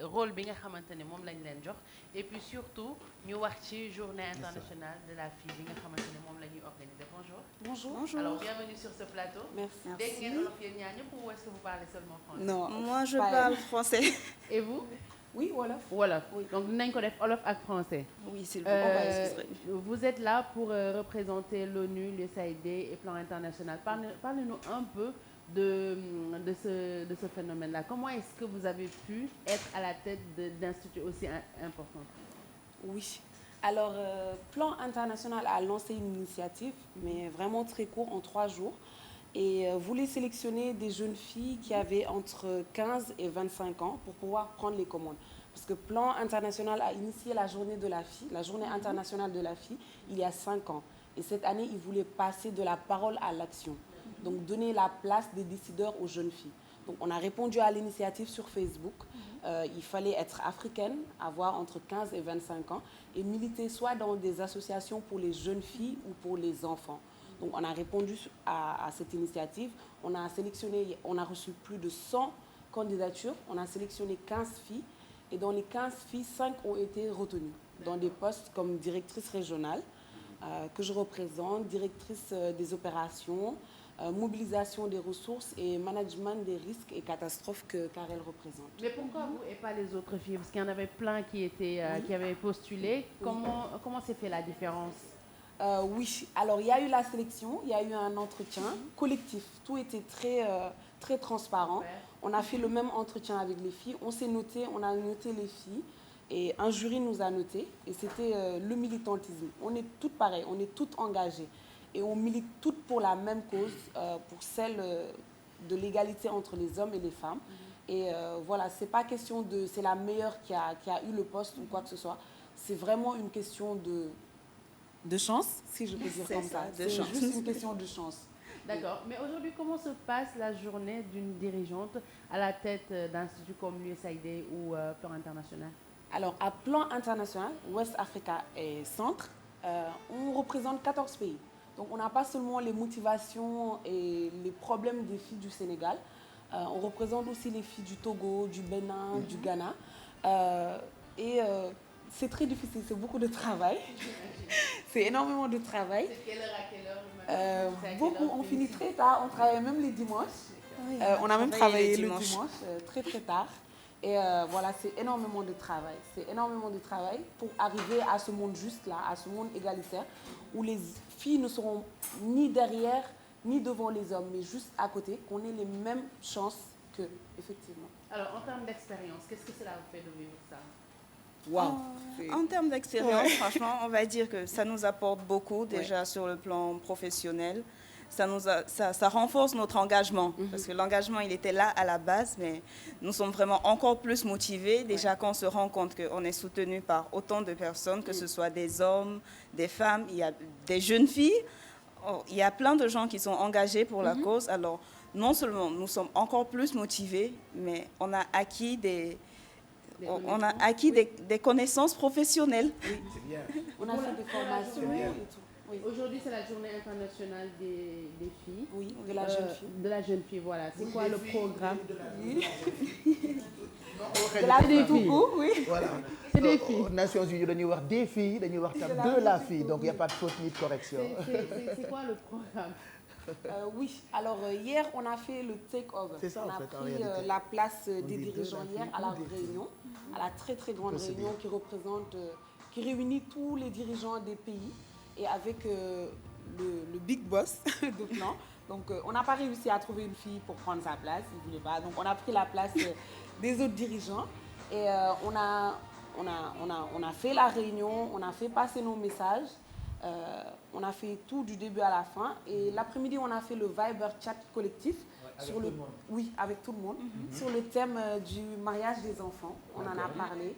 rôle bi nga xamante ne moom lañ leen jox et puis surtout ñu wax ci journée internationale de la fille bi nga xamante ne moom la ñuy organiser. Bonjour. Bonjour. Alors bienvenue sur ce plateau. Merci. Dégg ngeen olof yéen ñaar ñëpp ou est-ce que vous parlez seulement français? Non, moi je parle français. Et vous? Oui, wolof. Wolof. Oui. Donc dinañ ko def wolof ak français. Oui, s'il vous plaît. Vous êtes là pour représenter l'ONU, l'USAID et plan international. Parlez-nous un peu de ce phénomène-là. Comment est-ce que vous avez pu être à la tête d'instituts aussi importants? Oui. Alors, Plan International a lancé une initiative, mais vraiment très court, en 3 jours, et voulait sélectionner des jeunes filles qui avaient entre 15 et 25 ans pour pouvoir prendre les commandes. Parce que Plan International a initié la journée de la fille, la journée internationale de la fille, il y a 5 ans. Et cette année, il voulait passer de la parole à l'action. Donc, donner la place des décideurs aux jeunes filles. Donc, on a répondu à l'initiative sur Facebook. Il fallait être africaine, avoir entre 15 et 25 ans et militer soit dans des associations pour les jeunes filles ou pour les enfants. Donc, on a répondu à cette initiative. On a reçu plus de 100 candidatures. On a sélectionné 15 filles. Et dans les 15 filles, 5 ont été retenues dans des postes comme directrice régionale, que je représente, directrice des opérations, mobilisation des ressources et management des risques et catastrophes car elle représente. Mais pourquoi vous et pas les autres filles? Parce qu'il y en avait plein qui avaient postulé. Comment s'est fait la différence? Oui, alors il y a eu la sélection, il y a eu un entretien collectif. Tout était très transparent. Ouais. On a fait le même entretien avec les filles. On a noté les filles et un jury nous a noté. Et c'était le militantisme. On est toutes pareilles, on est toutes engagées. Et on milite toutes pour la même cause, pour celle de l'égalité entre les hommes et les femmes. Et voilà, c'est pas question de c'est la meilleure qui a eu le poste ou quoi que ce soit. C'est vraiment une question de chance, si je peux dire comme ça. C'est juste une question de chance. D'accord. Mais aujourd'hui, comment se passe la journée d'une dirigeante à la tête d'instituts comme l'USAID ou Plan International? Alors, à Plan International, West Africa et Centre, on représente 14 pays. Donc, on n'a pas seulement les motivations et les problèmes des filles du Sénégal. On représente aussi les filles du Togo, du Bénin, du Ghana. C'est très difficile, c'est beaucoup de travail. C'est énormément de travail. C'est quelle heure à quelle heure? Beaucoup, on finit très tard, on travaille même les dimanches. Oui, on a même travaillé le dimanche très très tard. Et voilà, c'est énormément de travail. C'est énormément de travail pour arriver à ce monde juste là, à ce monde égalitaire, où les filles ne seront ni derrière, ni devant les hommes, mais juste à côté, qu'on ait les mêmes chances qu'eux, effectivement. Alors, en termes d'expérience, qu'est-ce que cela vous fait de vivre ça? Wow. En termes d'expérience, franchement, on va dire que ça nous apporte beaucoup déjà sur le plan professionnel. ça renforce notre engagement. Parce que l'engagement, il était là à la base, mais nous sommes vraiment encore plus motivés. Déjà, quand on se rend compte qu'on est soutenu par autant de personnes, que ce soit des hommes, des femmes, il y a des jeunes filles. Il y a plein de gens qui sont engagés pour la cause. Alors, non seulement nous sommes encore plus motivés, mais on a acquis des connaissances professionnelles. Oui. C'est bien. On a fait des formations et tout. Oui. Aujourd'hui, c'est la journée internationale des filles. Oui, de la jeune fille. De la jeune fille, voilà. C'est quoi le programme de la des filles. Oui. Voilà. C'est des filles. Aux Nations Unies, dañuy wax des filles, dañuy wax tam de la fille. Donc, il n'y a pas de faute ni de correction. C'est quoi le programme? Oui, alors hier, on a fait le take-over. C'est ça, on en a fait, en pris réalité. la place des dirigeants hier à la réunion, à la très très grande réunion qui représente, qui réunit tous les dirigeants des pays et avec le big boss de Plan. Donc, on n'a pas réussi à trouver une fille pour prendre sa place, il ne voulait pas. Donc, on a pris la place des autres dirigeants et on a fait la réunion, on a fait passer nos messages. On a fait tout du début à la fin et l'après-midi on a fait le Viber chat collectif sur le avec tout le monde sur le thème du mariage des enfants. On en a parlé.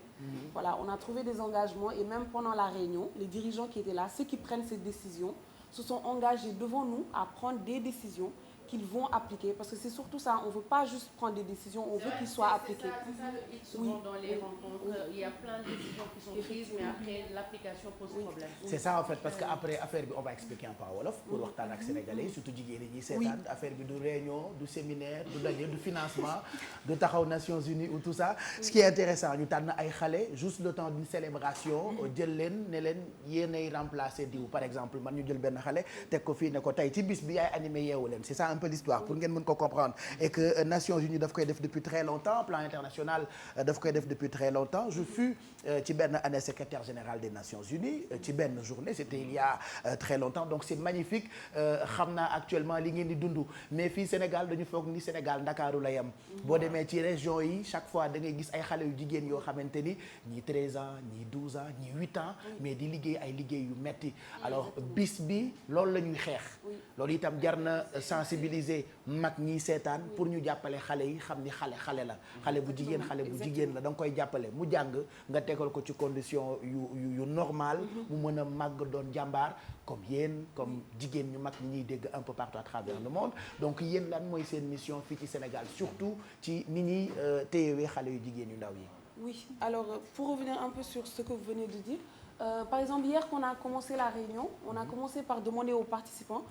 Voilà, on a trouvé des engagements et même pendant la réunion, les dirigeants qui étaient là, ceux qui prennent ces décisions, se sont engagés devant nous à prendre des décisions qu'ils vont appliquer parce que c'est surtout ça, on ne veut pas juste prendre des décisions, on veut qu'ils soient appliqués. C'est ça le hic souvent dans les rencontres. Il y a plein de décisions qui sont prises, mais après l'application pose problème. C'est ça en fait, parce que après affaire bi on va expliquer un peu en wolof pour waxtaan ak sénégalais surtout jigéen ñi seetaan affaire bi du réunion du séminaire du daje du financement du taxaw Nations Unies ou tout ça. Ce qui est intéressant ñu tànn ay xale juste le temps d'une célébration jël leen ne leen yéenay remplacer diw par exemple man ñu jël benn xale teg ko fii ne ko tey ci bis bi yaay animé yeewu leen. C'est ça un peu l'histoire pour ngeen mën ko comprendre et que Nations Unies daf koy def depuis très longtemps plan international daf koy def depuis très longtemps. Je fus ci benn année secrétaire général des Nations Unies ci benn journée c'était il y a très longtemps donc c'est magnifique xam naa actuellement li ngeen di dund mais fii Sénégal dañu foog ni Sénégal Ndakaaru la yem boo demee ci région yi chaque fois da ngay gis ay xale yu jigéen yoo xamante ni ñii 13 ans ñii 12 ans ñii 8 ans mais di liggéey ay liggéey yu metti alors bis bi loolu la ñuy xeex loolu itam jar na sensibiliser mag ñiy seetaan pour ñu jàppale xale yi xam ni xale la xale bu jigéen la da nga koy jàppale mu jàng nga tegal ko ci condition yu normal mu mën a màgg doon jàmbaar comme yéen comme jigéen ñu mag ñi ñuy dégg un peu partout à travers le monde donc yéen lan mooy seen mission fii ci Sénégal surtout ci ni ñuy téyewee xale yu jigéen yu ndaw yi. Oui, alors pour revenir un peu sur ce que vous venez de dire, par exemple hier quand on a commencé la réunion, on a commencé par demander aux participants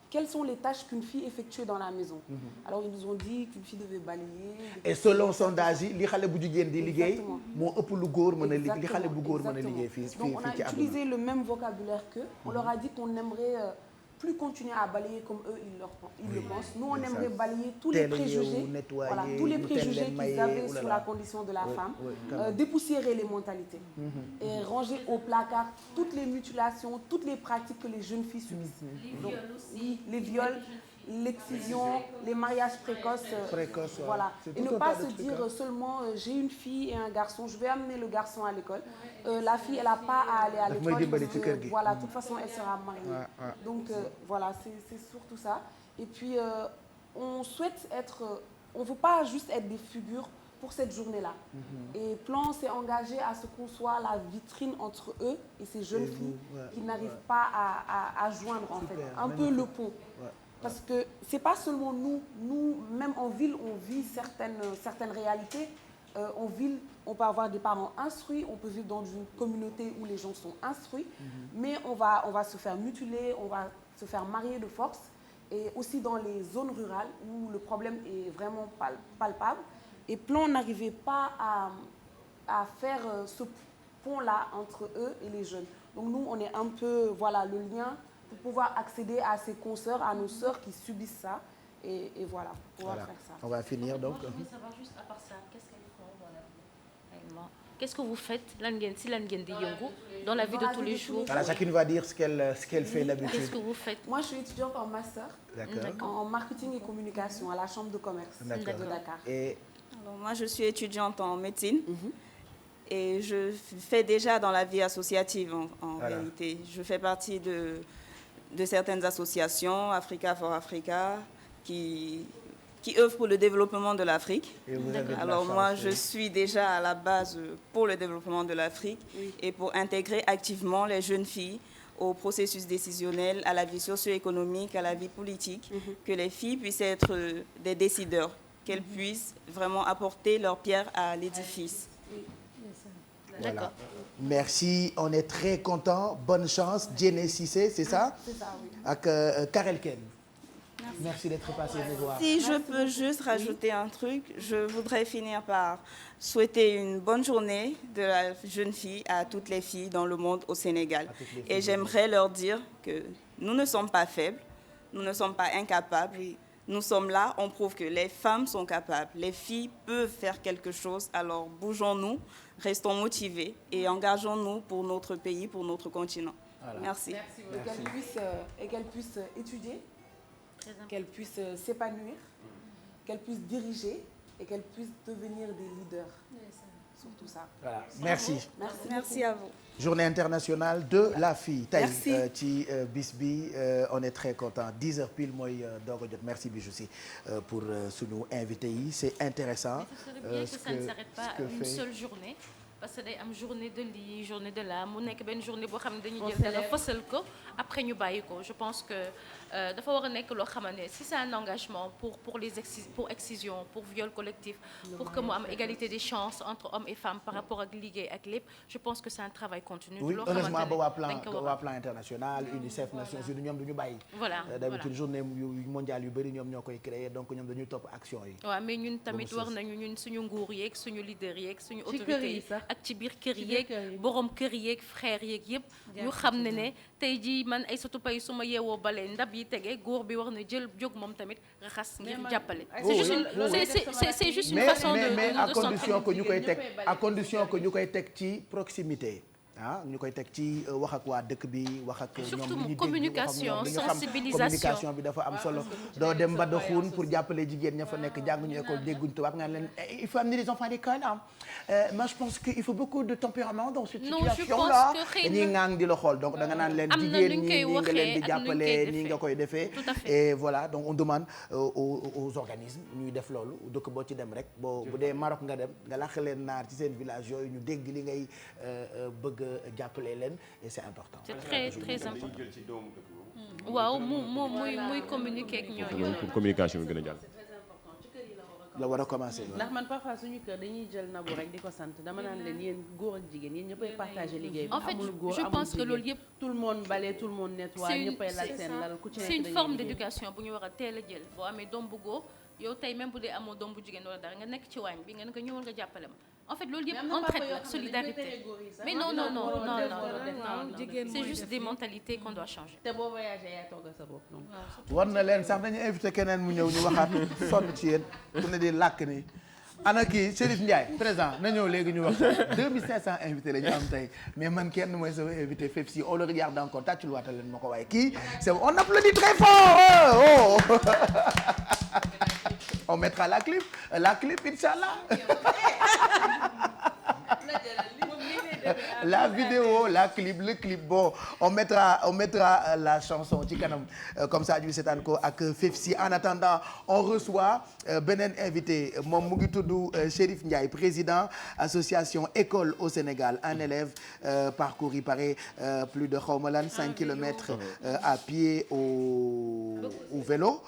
quelles sont les tâches qu'une fille effectuait dans la maison. Alors ils nous ont dit qu'une fille devait balayer. Et selon sondage yi li xale bu jigéen di liggéey moo ëpp lu góor mën a liggéey li xale bu góor mën a liggéey fii donc on a utilisé le même vocabulaire qu'eux. On leur a dit qu'on aimerait plus continuer à balayer comme eux ils le pensent. Nous on aimerait balayer tous les préjugés, voilà, tous les préjugés qu'ils avaient sur la condition de la femme, dépoussiérer les mentalités et ranger au placard toutes les mutilations, toutes les pratiques que les jeunes filles subissent. Donc, les viols, l'excision, les mariages précoces, voilà. Et ne pas se dire seulement j'ai une fille et un garçon, je vais amener le garçon à l'école. La fille, elle n'a pas à aller à l'école parce que, voilà, de toute façon, elle sera mariée. Donc, voilà, c'est surtout ça. Et puis, on souhaite être, on ne veut pas juste être des figures pour cette journée-là. Et Plan s'est engagé à ce qu'on soit la vitrine entre eux et ces jeunes filles qui n'arrivent pas à joindre, en fait, un peu le pont. Parce que ce n'est pas seulement nous, même en ville, on vit certaines réalités. En ville, on peut avoir des parents instruits, on peut vivre dans une communauté où les gens sont instruits, mais on va se faire mutiler, on va se faire marier de force. Et aussi dans les zones rurales où le problème est vraiment palpable. Et Plan n'arrivait pas à faire ce pont-là entre eux et les jeunes. Donc nous, on est un peu, voilà, le lien pour pouvoir accéder à ces consoeurs, à nos sœurs qui subissent ça. Et voilà, pour pouvoir faire ça. On va finir donc. Moi, je veux savoir juste à part ça, qu'est-ce qu'elles font dans la vie réellement? Qu'est-ce que vous faites dans la vie de tous les jours? Voilà, chacune va dire ce qu'elle fait d'habitude. Qu'est-ce que vous faites? Moi, je suis étudiante en master en marketing et communication à la Chambre de commerce de Dakar. Et alors, moi, je suis étudiante en médecine. Et je fais déjà dans la vie associative en réalité. Je fais partie de certaines associations, Africa for Africa, qui œuvrent pour le développement de l'Afrique. Alors moi, je suis déjà à la base pour le développement de l'Afrique et pour intégrer activement les jeunes filles au processus décisionnel, à la vie socio-économique, à la vie politique, que les filles puissent être des décideurs, qu'elles puissent vraiment apporter leur pierre à l'édifice. Voilà. Merci, on est très content. Bonne chance, Diéné Cissé, c'est ça? C'est ça, oui. Ak Karel Ken. Merci d'être passé nous voir. Si je peux juste rajouter un truc, je voudrais finir par souhaiter une bonne journée de la jeune fille à toutes les filles dans le monde au Sénégal. Et j'aimerais leur dire que nous ne sommes pas faibles, nous ne sommes pas incapables. Nous sommes là, on prouve que les femmes sont capables, les filles peuvent faire quelque chose, alors bougeons-nous, restons motivés et engageons-nous pour notre pays, pour notre continent. Voilà. Merci. Et qu'elles puissent étudier, qu'elles puissent s'épanouir, qu'elles puissent diriger et qu'elles puissent devenir des leaders. Surtout ça. Voilà. Merci. Merci à vous. Journée internationale de la fille. Merci. Tey ci bis bi on est très content 10 heures pile mooy doog a jot merci Bijou si pour sunu invité yi c'est intéressant. Mais ce serait bien que ça ne s'arrête pas à une seule journée. Parce que day am journée de lii journée de là mu nekk benn journée boo xam ne dañuy jël dara fësal ko après ñu bàyyi ko je pense que dafa war a nekk loo xam ne si c'est un engagement pour excision pour viol collectif pour que mu am égalité des chances entre hommes et femmes par rapport ak liggéey ak lépp je pense que c'est un travail continu. oui heureusement ba waa plan international UNICEF Nations Unies ñoom duñu bàyyi. voilà d'habitude journée mondiale yu bëri ñoom ñoo koy créer donc ñoom dañuy topp action yi. waaw mais ñun tamit war nañu ñun suñu nguur yeeg suñu leader yeeg suñu autorité yi ak ci biir kër yeeg borom kër yeeg frère yeeg yëpp ñu xam ne tey jii man Aïssatou Paye su ma yeewoo balee ndab yi tege góor bi war na jël jóg moom tamit raxas ngir jàppale. c'est juste une façon de mais à condition que ñu koy teg ci proximité. ñu koy teg ci wax ak waa dëkk bi wax ak ñoom li ñu communication sensibilisation communication bi dafa am solo doo dem ba doxuun pour jàppale jigéen ña fa nekk jànguñu école dégguñu tubaab nga leen il faut amener les enfants à l'école moi je pense que il faut beaucoup de tempérament dans cette situation là dañuy ŋaang di la xool donc da nga naan leen jigéen ñi nii nga leen di jàppale nii nga koy defee et voilà donc on demande aux organismes ñuy def loolu dëkk boo ci dem rek bu dee Maroc nga dem nga làq leen naar ci seen village yooyu ñu dégg li ngay bëgg jàppale leen et c'est important. c'est très important. waaw muy communiquer ak ñooñu. pour communication bi gën a jàll. la war a commencer. ndax man parfois suñu kër dañuy jël nabu rek di ko sant dama naan leen yéen góor ak jigéen yéen ñëppay partager liggéey bi. en fait amul góor je pense que loolu yëpp. tout le monde balaie tout le monde nettoie ñëppay lal seen lal ku ci nekk c'est une forme d'éducation bu ñu war a teel a jël boo amee doom bu góor yow tey même bu dee amoo doom bu jigéen wala dara nga nekk ci waañ bi nga ne ko ñëwal nga jàppale ma. En fait, loolu yëpp entraide la solidarité. Mais non. C'est juste des mentalités qu'on doit changer. te boo voyagé yaa togg sa bopp donc. war na leen sax dañu invité keneen mu ñëw ñu waxaat sonn ci yéen ku ne di làkk ni ana kii Chérif Ndiaye présent na ñëw léegi ñu wax 2500 invités la ñu am tey mais man kenn mooy sama invité Fepsi on le regarde encore tàccul waatal leen ma ko waaye kii c'est on applaudit très fort on mettra la clip Inch'Allah. La vidéo, le clip bon on mettra la chanson ci kanam comme ça ñu seetaan ko ak Fepsi en attendant on reçoit beneen invité moom mu ngi tudd Chérif Ndiaye président association école au Sénégal un élève parcours yi paraît plus de xawma lan 5 kilomètres à pied au vélo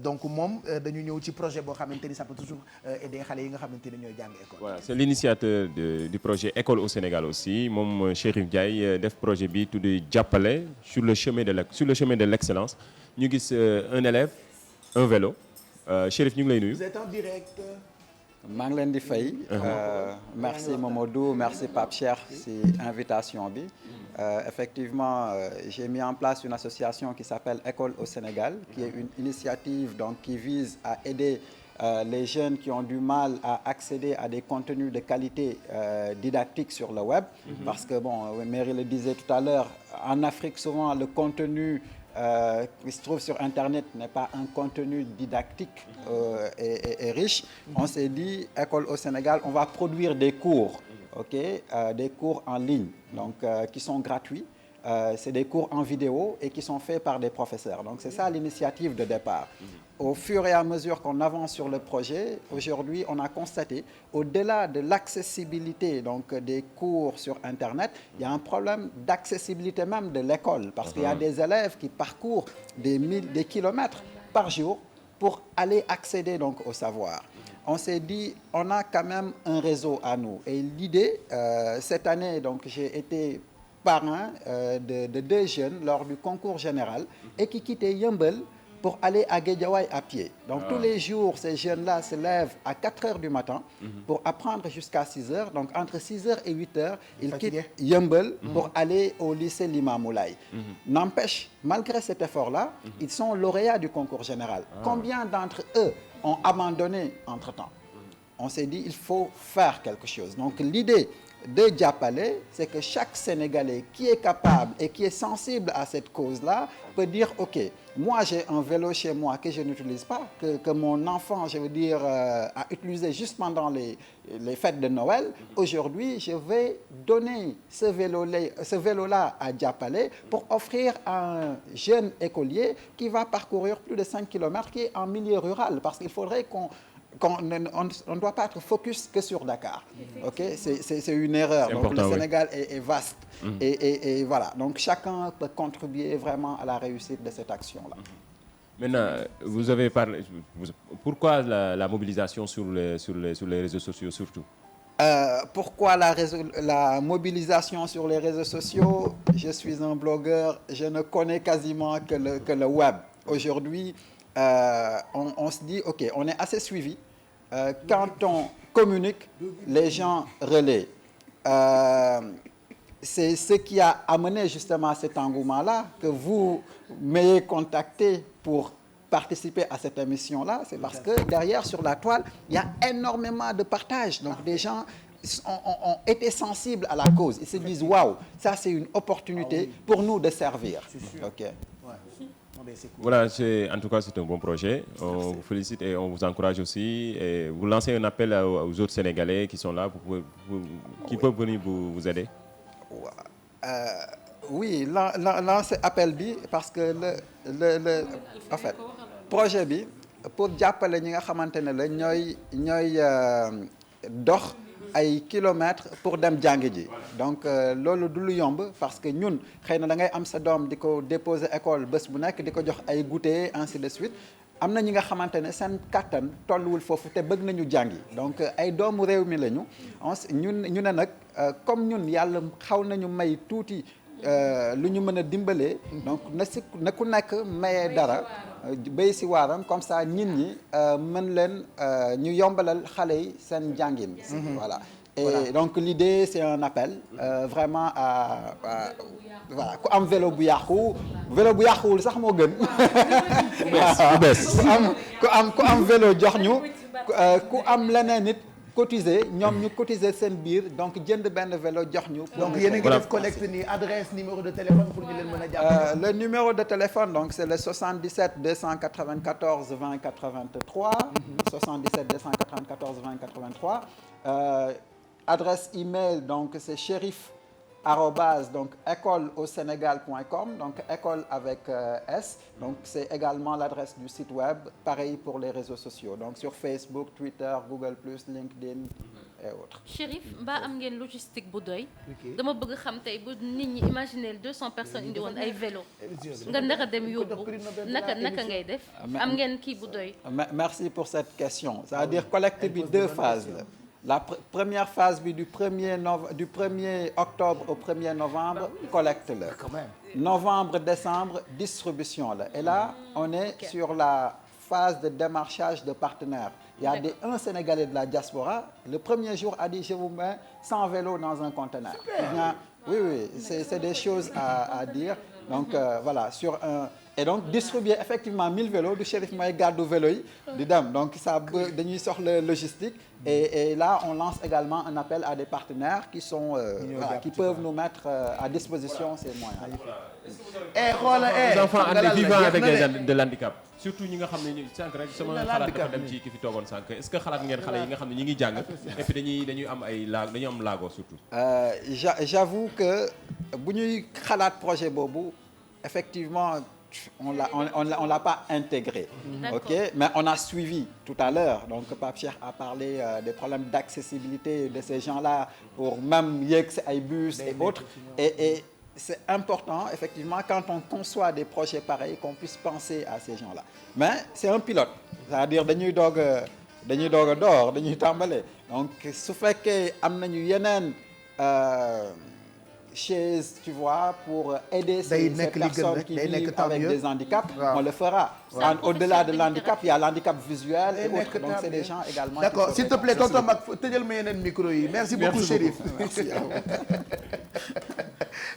donc moom dañu ñëw ci projet boo xamante ni ça peut toujours aider xale yi nga xamante ni ñooy jàng école. Voilà, c'est l'initiateur du projet école au Sénégal aussi moom Chérif Ndiaye def projet bi tudd jàppale sur le chemin de l'excellence ñu gis un élève un vélo Chérif ñu ngi lay nuyu. Vous êtes en direct. maa ngi leen di fay. Merci Mamadou merci Pape Cheikh ci invitation bi. Effectivement j'ai mis en place une association qui s'appelle École au Sénégal qui est une initiative donc qui vise à aider les jeunes qui ont du mal à accéder à des contenus de qualité didactique sur le web. Parce que bon Mary le disait tout à l'heure en Afrique souvent le contenu qui se trouve sur Internet n'est pas un contenu didactique et riche. On s'est dit École au Sénégal on va produire des cours des cours en ligne donc qui sont gratuits c'est des cours en vidéo et qui sont faits par des professeurs. Donc c'est ça l'initiative de départ. Au fur et à mesure qu'on avance sur le projet, aujourd'hui, on a constaté, au-delà de l'accessibilité donc des cours sur Internet, il y a un problème d'accessibilité même de l'école, parce qu'il y a des élèves qui parcourent des kilomètres par jour pour aller accéder donc au savoir. On s'est dit, on a quand même un réseau à nous. Et l'idée, cette année, donc, j'ai été parrain de 2 jeunes lors du concours général et qui quittaient Yeumbeul pour aller à Guédiawaye à pied. Donc tous les jours, ces jeunes-là se lèvent à 4 heures du matin pour apprendre jusqu'à 6 heures. Donc entre 6 heures et 8 heures, ils quittent Yeumbeul pour aller au lycée Limamoulaye. N'empêche, malgré cet effort-là, ils sont lauréats du concours général. Combien d'entre eux ont abandonné entre-temps? On s'est dit, il faut faire quelque chose. Donc l'idée de Diapalé, c'est que chaque Sénégalais qui est capable et qui est sensible à cette cause-là peut dire, OK, moi j'ai un vélo chez moi que je n'utilise pas, que mon enfant, je veux dire, a utilisé juste pendant les fêtes de Noël. Aujourd'hui, je vais donner ce vélo-là à Diapalé pour offrir à un jeune écolier qui va parcourir plus de 5 km, qui est en milieu rural, parce qu'il faudrait qu'on ne doit pas être focus que sur Dakar. Okay? C'est une erreur. Donc, le Sénégal est vaste. Et voilà. Donc chacun peut contribuer vraiment à la réussite de cette action-là. Maintenant, vous avez parlé. Pourquoi la mobilisation sur les réseaux sociaux surtout? Pourquoi la mobilisation sur les réseaux sociaux? Je suis un blogueur, je ne connais quasiment que le web. Aujourd'hui, on se dit, OK, on est assez suivi. Quand on communique, les gens relaient. C'est ce qui a amené justement à cet engouement-là, que vous m'ayez contacté pour participer à cette émission-là. C'est parce que derrière, sur la toile, il y a énormément de partages. Donc des gens ont été sensibles à la cause. Ils se disent, waouh, ça c'est une opportunité pour nous de servir. OK. Voilà, en tout cas, c'est un bon projet. On vous félicite et on vous encourage aussi. Et vous lancez un appel aux autres Sénégalais qui sont là, qui peuvent venir vous aider. Oui, lancer appel bi parce que en fait projet bi pour jàppale ñi nga xamante ne la ñooy dox ay kilomètres pour dem jàngi ji. Donc loolu du lu yomb parce que ñun xëy na da ngay am sa doom di ko déposer école bés bu nekk di ko jox ay goûter ainsi de suite. am na ñi nga xamante ne seen kattan tolluwul foofu te bëgg nañu jàngi donc ay doomu réew mi lañu ñu ne nag comme ñun yàlla xaw nañu may tuuti lu ñu mën a dimbalee donc na ku nekk mayee dara béy si waaram comme ça nit ñi mën leen ñu yombalal xale yi seen jàngin. Voilà. Et donc l'idée c'est un appel vraiment à voilà ku am vélo bu yàquwul sax moo gën. ku am vélo jox ñu ku am leneen nit cotiser ñoom ñu cotiser seen biir donc jënd benn vélo jox ñu. donc yéen a ngi def collecte ni adresse numéro de téléphone pour ñu leen mën a jàppale. Le numéro de téléphone donc c'est le 77 294 20 83. 77 294 20 83. Adresse email donc c'est Cherif donc écoleausénégal.com donc école avec S donc c'est également l'adresse du site web pareil pour les réseaux sociaux donc sur Facebook Twitter Google LinkedIn et autres. Chérif mbaa am ngeen logistique bu doy. dama bëgg xam tey bu nit ñi imaginer 200 personnes indi woon ay vélo nga naka dem yóbbu naka ngay def am ngeen kii bu doy. Merci pour cette question c'est-à-dire collecte bi 2 phases la. La première phase du 1er octobre au 1er novembre, collecte là. Novembre, décembre, distribution là. Et là, on est sur la phase de démarchage de partenaires. Il y a un Sénégalais de la diaspora, le premier jour a dit je vous mets 100 vélos dans un conteneur. Oui, c'est des choses à dire. Donc voilà, sur un... Et donc distribuer effectivement 1000 vélos du Chérif mooy gàddu vélo yi di dem donc ça dañuy soxla logistique et là on lance également un appel à des partenaires qui sont qui peuvent nous mettre à disposition ces moyens. Les enfants vivant avec de l'handicap surtout ñi nga xam ne sànq rek sama xalaat dafa dem ci ki fi toogoon sànq est-ce que xalaat ngeen xale yi nga xam ne ñi ngi jàng et puis dañuy am laago surtout. J'avoue que bu ñuy xalaat projet boobu effectivement on l'a pas intégré. Ok, mais on a suivi tout à l'heure. Donc Pape Cheikh a parlé des problèmes d'accessibilité de ces gens-là pour même yéeg si ay bus et autres. Et c'est important effectivement quand on conçoit des projets pareils qu'on puisse penser à ces gens-là. Mais c'est un pilote, c'est-à-dire dañuy doog a door dañuy tàmbale. Donc su fekkee am nañu yeneen chaise, tu vois, pour aider ces personnes qui vivent avec des handicaps, on le fera. Au-delà de l'handicap, il y a l'handicap visuel et autres. Donc, c'est des gens également... D'accord, s'il te plaît, tonton Mac, tëjal ma yeneen micro yi. Merci beaucoup, Chérif. Merci à vous.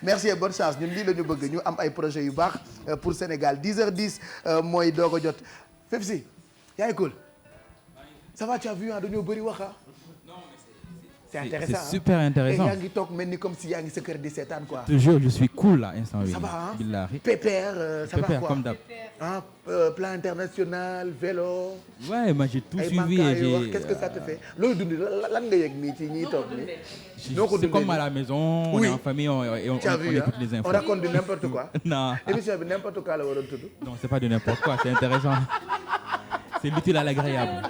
Merci et bonne chance. Ñun lii la ñu bëgg ñu am ay projets yu baax pour Sénégal. 10h10 mooy doog a jot. Fepsi, yaa ngi cool. Ça va, tu as vu, dañoo bëri wax ah. C'est intéressant. C'est super intéressant. Et yaa ngi toog mel ni comme si yaa ngi sa kër di seetaan quoi. Je te jure, je suis cool là instant bi. Ça va hein? Billahi. Pépère, ça va quoi? Comme d'hab. Hein, plan international, vélo. Ouais, moi j'ai tout suivi et j'ai. Qu'est-ce que ça te fait? Looy dund lan nga yëg nii ci ñiy toog nii. C'est comme à la maison, on est en famille, on écoute les infos. On raconte du n'importe quoi. Non. Émission bi n'importe quoi la waroon tudd. Non, c'est pas de n'importe quoi, c'est intéressant. C'est l'utile à l'agréable.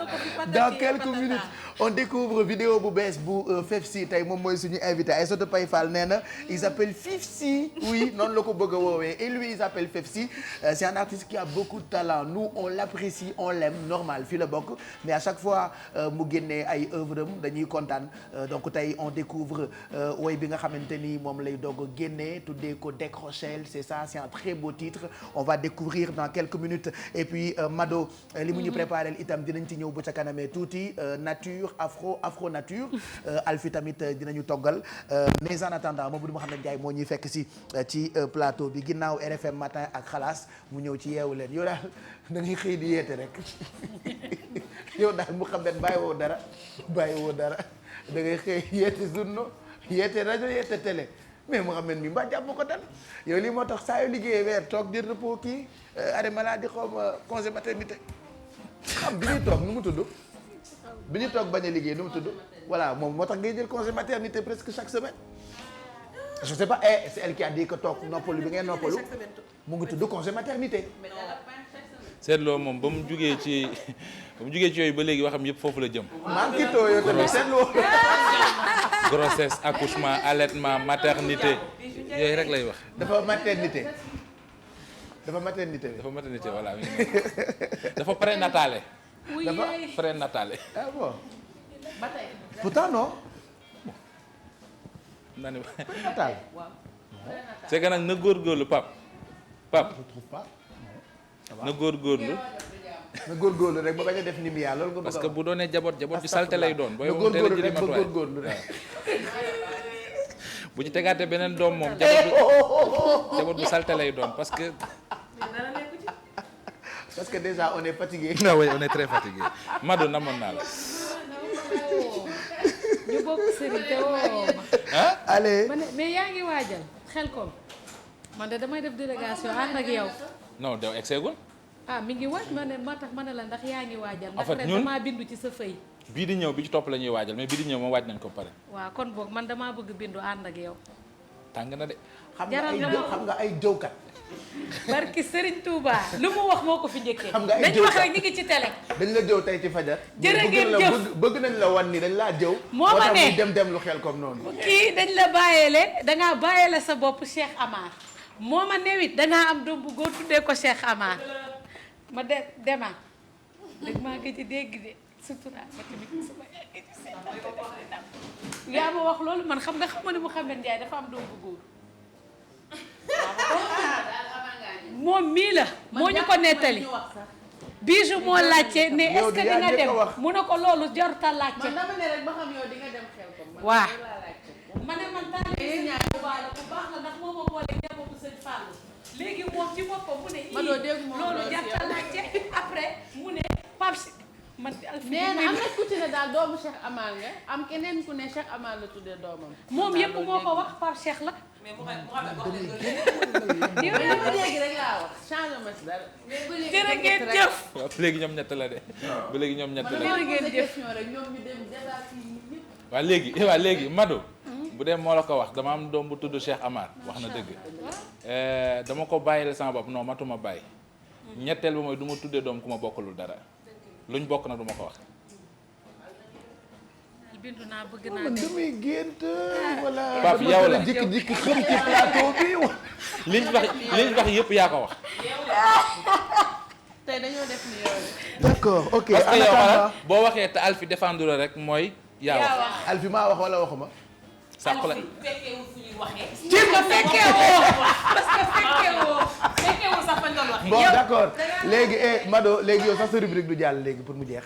Dans quelques minutes on découvre vidéo bu bees bu Fefsi tey moom mooy suñu invité Aïssatou Paye Fall nee na il s'appelle Fifsi, oui noonu la ko bëgg a woowee et lui il s'appelle Fefsi. C'est un artiste qui a beaucoup de talent, nous on l'apprécie, on l'aime, normal fii la bokk, mais à chaque fois mu génnee ay œuvre am dañuy kontaan. Donc tey on découvre woy bi nga xamante ni moom lay doog a génnee tuddee ko Décrochel, c'est ça, c'est un très beau titre, on va découvrir dans quelques minutes. Et puis Mado li mu ñu préparé itam dinañ ci ñëw bu ca kanamee tuuti nature afro nature Alfi tamit dinañu toggal mais en attendant Mamadou Mouhamed Ndiaye moo ñuy fekk si ci plateau bi ginnaaw RFM matin ak xalaas mu ñëw ci yeewu leen yow daal da ngay xëy di yeete rek yow daal Mouhamed bàyyiwoo dara da ngay xëy yeete journaux yeete rajo yeete télé mais Mouhamed mi mbaa jàmm ko dal yow lii moo tax saa yu liggéeyee weer toog di repos kii arrêt maladie xaw ma congé maternité xam bi ñuy toog nu mu tudd bi ñu toog bañ a liggéey nu mu tudd voilà moom moo tax ngay jël congé maternité presque chaque semaine je sais pas c'est elle qui a dit que toog noppalu bi ngeen noppalu mu ngi tudd congé maternité. seetloo moom ba mu jugee ci yooyu ba léegi waxam yëpp foofu la jëm. maa ngi too yow tamit seetloo. grossesse accouchement allaitement maternité yooyu rek lay wax. dafa maternité voilà. dafa prénatale. dafa prénatale. Ah bon. Pourtant non. Prénatal. C'est que nag na góorgóorlu Pape. Je trouve pas. na góorgóorlu. na góorgóorlu rek ba bañ a def ni mu yaa loolu nga bëgg parce que bu doonee jaboot bi salte lay doon. booy woon teel a jëli góorgóorlu rek. bu ci tegaatee beneen doom moom jaboot bu salte lay doon parce que déjà on est fatigué. non oui on est très fatigué. Mado namoon naa la. ñu bokk Serigne te woo ah allez. mais yaa ngi waajal xel kom man de damay def délégation ànd ak yow. non dew egseegul. ah mi ngi waaj moo tax ma ne la ndax yaa ngi waajal. en fait ndax ren damaa bindu ci sa fëy. bii di ñëw bi ci topp la ñuy waajal mais bii di ñëw moom waaj nañ ko pare. waaw kon boog man damaa bëgg bindu ànd ak yow. tàng na de. xam nga ay jëwkat. barki Serigne Touba lu mu wax moo ko fi njëkkee. xam nga ay dañu wax rek ñu ngi ci télé. dañ la jëw tey ci fajar. jërë ngeen jëf bëgg nañ la wan ni dañ laa jëw. moo ma ne dem lu xel comme noonu. kii dañ la bàyyeele dangaa bàyyeele sa bopp Cheikh Amar moo ma newit dangaa am doom bu góor tuddee ko Cheikh Amar ma dema dëgg maa ngi ci dégg de surtout ma tamit sama yaa ma wax loolu man xam nga ne Mouhamed Ndiaye dafa am doom bu góor moom mii la moo ñu ko nettali Bijou moo laajte ne est-ce que dina dem mu ne ko loolu jaruta laajte. man dama ne rek ba xam yow di nga dem xel ko. waaw ma ne man daal di bu baax la ndax moo ma boole njabootu sëñ Fallou léegi moom ci boppam mu ne loolu jaruta laajte après mu ne Pape Si man nee na am na ku ci ne daal doomu Cheikh Amal nga am keneen ku ne Cheikh Amal la tuddee doomam. moom yëpp moo ko wax Pape Cheikh la. mais mu ma dégg rek laa wax changé ma si dara. jërë ngeen jëf. waaw ba léegi ñoom ñett la de. ba léegi ñoom ñett la de. jërë ngeen jëf ñoom ñu dem débat fii ñëpp. waa léegi Mado. bu dee moo la ko wax dama am doom bu tudd Cheikh Amar wax na dëgg dama ko bàyyile sama bopp non matuma bàyyi ñetteel ba mooy du ma tuddee doom ku ma bokkalul dara luñ bokk na du ma ko wax. bindu naa bëgg naa man damay gént wala Pape yow la jikki-jikki xam ci plateau bi liñ wax yëpp yaa ko wax. tey dañoo def ni yow. d'accord ok parce que yow xanaa boo waxee te Alfi défendre la rek mooy. yaa wax Alfi maa wax wala waxuma. sàq la fekkeewul fu ñuy waxee. ci nga fekkeewoo parce que fekkeewoo sax fañ doon waxee. bon d'accord léegi Mado léegi yow sax sa rubrique du jàll léegi pour mu jeex.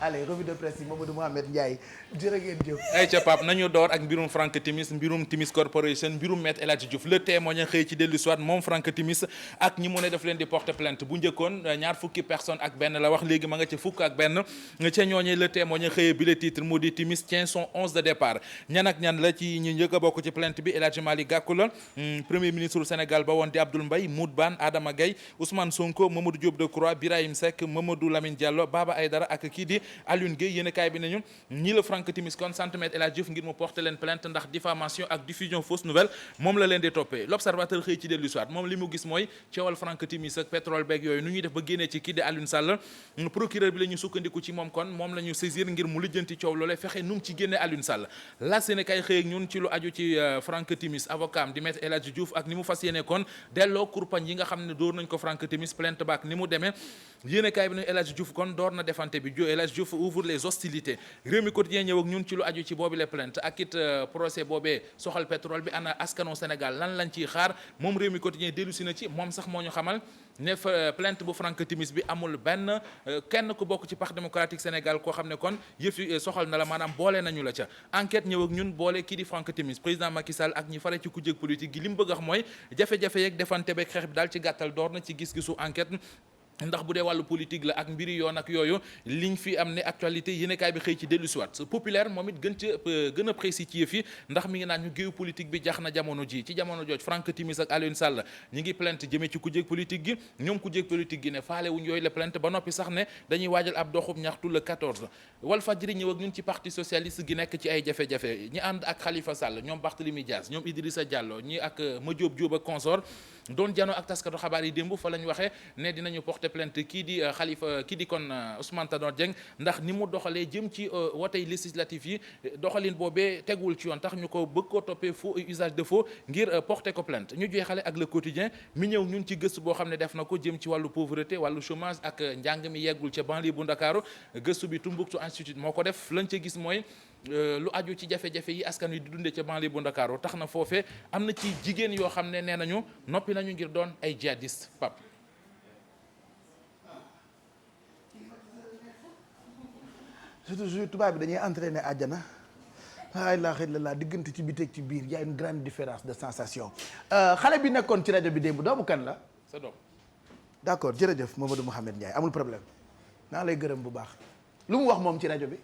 allez revue de presse yi Mamadou Mouhamed Ndiaye jërë ngeen jëf. ay ca Pape nañu door ak mbirum Frank Timis mbirum Timis Corporation mbirum Maître El Hadji Diouf le témoin xëy ci dellu soit moom Frank Timis ak ñi mu ne daf leen di porter plainte bu njëkkoon ñaar fukki personne ak benn la wax léegi ma nga ca fukk ak benn ca ñooñee le témoin xëyee bi le titre moo di Timis tient son 11 de départ ñan ak ñan la ci ñu njëkk a bokk ci plainte bi El Hadji Malick Gakou la premier ministre du Sénégal ba woon di Abdoul Mbaye Mout Ban Adama Gaye Ousmane Sonko Mamadou Diop Decroix Birahim Seck Mamadou Lamine Diallo Baba Aïdara ak kii di Alioune Gueye yéen kaay bi nañu ñi la Frank Timis kon sant Maître El Hadji Diouf ngir mu porter leen plainte ndax diffamation ak diffusion fausse nouvelle moom la leen di toppee l'observateur xëy ci dellu soit moom li mu gis mooy coowal Frank Timis ak pétrole beeg yooyu nu ñuy def ba génnee ci kii di Alioune Sall procureur bi la ñu sukkandiku ci moom kon moom la ñu saisir ngir mu lijjanti coow loolee fexe nu mu ci génne Alioune Sall la seen kaay xëy ak ñun ci lu aju ci Frank Timis avocat am di Maître El Hadji Diouf ak ni mu fas yéene kon delloo kurpañ yi nga xam ne dóor nañ ko Frank Timis plainte baak ni mu demee yéen kaay bi nañu El Hadji Diouf kon door na defante bi El Hadji Diouf ouvre les hostilités réew mi quotidien ñëw ak ñun ci lu aju ci boobi les plainte ak it procès boobee soxal pétrole bi ana askanu Sénégal lan lañ ciy xaar moom réew mi quotidien dellu si na ci moom sax moo ñu xamal ne fa plainte bu Frank Timis bi amul benn kenn ku bokk ci Parti démocratique Sénégal koo xam ne kon yëf yi soxal na la maanaam boole nañu la ca enquête ñëw ak ñun boole kii di Frank Timis président Macky Sall ak ñi fare ci kujje politique gi li mu bëgg a wax mooy jafe-jafe yeeg defante beeg xeex bi daal ci gàttal door na ci gis-gisu enquête ndax bu dee wàllu politique la ak mbiri yoon ak yooyu liñ fi am ne actualité yéenekaay bi xëy ci dellu siwaat populaire moom it gën a précis ci yëf yi ndax mi ngi naan ñu géew politique bi jax na jamono ji ci jamono jooj Frank Timis ak Alioune Sall ñi ngi plainte jëmee ci kujéeg politique gi ñoom kujéeg politique gi ne faale wuñ yooyu la plainte ba noppi sax ne dañuy waajal ab doxub ñaxtu le 14 Walfadjri ñëw ak ñun ci parti socialiste gi nekk ci ay jafe-jafe ñi ànd ak Khalifa Sall ñoom Barthélémy Dias ñoom Idrissa Diallo ñi ak Madiop Diop ak consort doon janoo ak taskatu xabaar yi démb fa lañ waxee ne dinañu porter plainte kii di Khalifa kii di kon Ousmane Tanor Dieng ndax ni mu doxalee jëm ci wotey législatif yi doxalin boobee tegul ci yoon tax ñu ko bëgg koo toppee faux usage de faux ngir porter ko plainte ñu jeexale ak le quotidien mi ñëw ñun ci gëstu boo xam ne def na ko jëm ci wàllu pauvreté wàllu chômage ak njàng mi yeggul ca banlieue bu Ndakaaru gëstu bi Tumbuktu Institute moo ko def lañ ca gis mooy lu aju ci jafe-jafe yi askan wi di dundee ca banlieue bu Ndakaaru tax na foofee am na ci jigéen yoo xam ne nee nañu noppi nañu ngir doon ay djihadiste Pape. surtout tubaab bi dañuy entraîner àjjana laa ilaaha illallaah diggante ci biteeg ci biir y a une grande différence de sensation xale bi nekkoon ci rajo bi démb doomu kan la. sa doom. d'accord jërëjëf Mamadou Mouhamed Ndiaye amul problème naa lay gërëm bu baax lu mu wax moom ci rajo bi.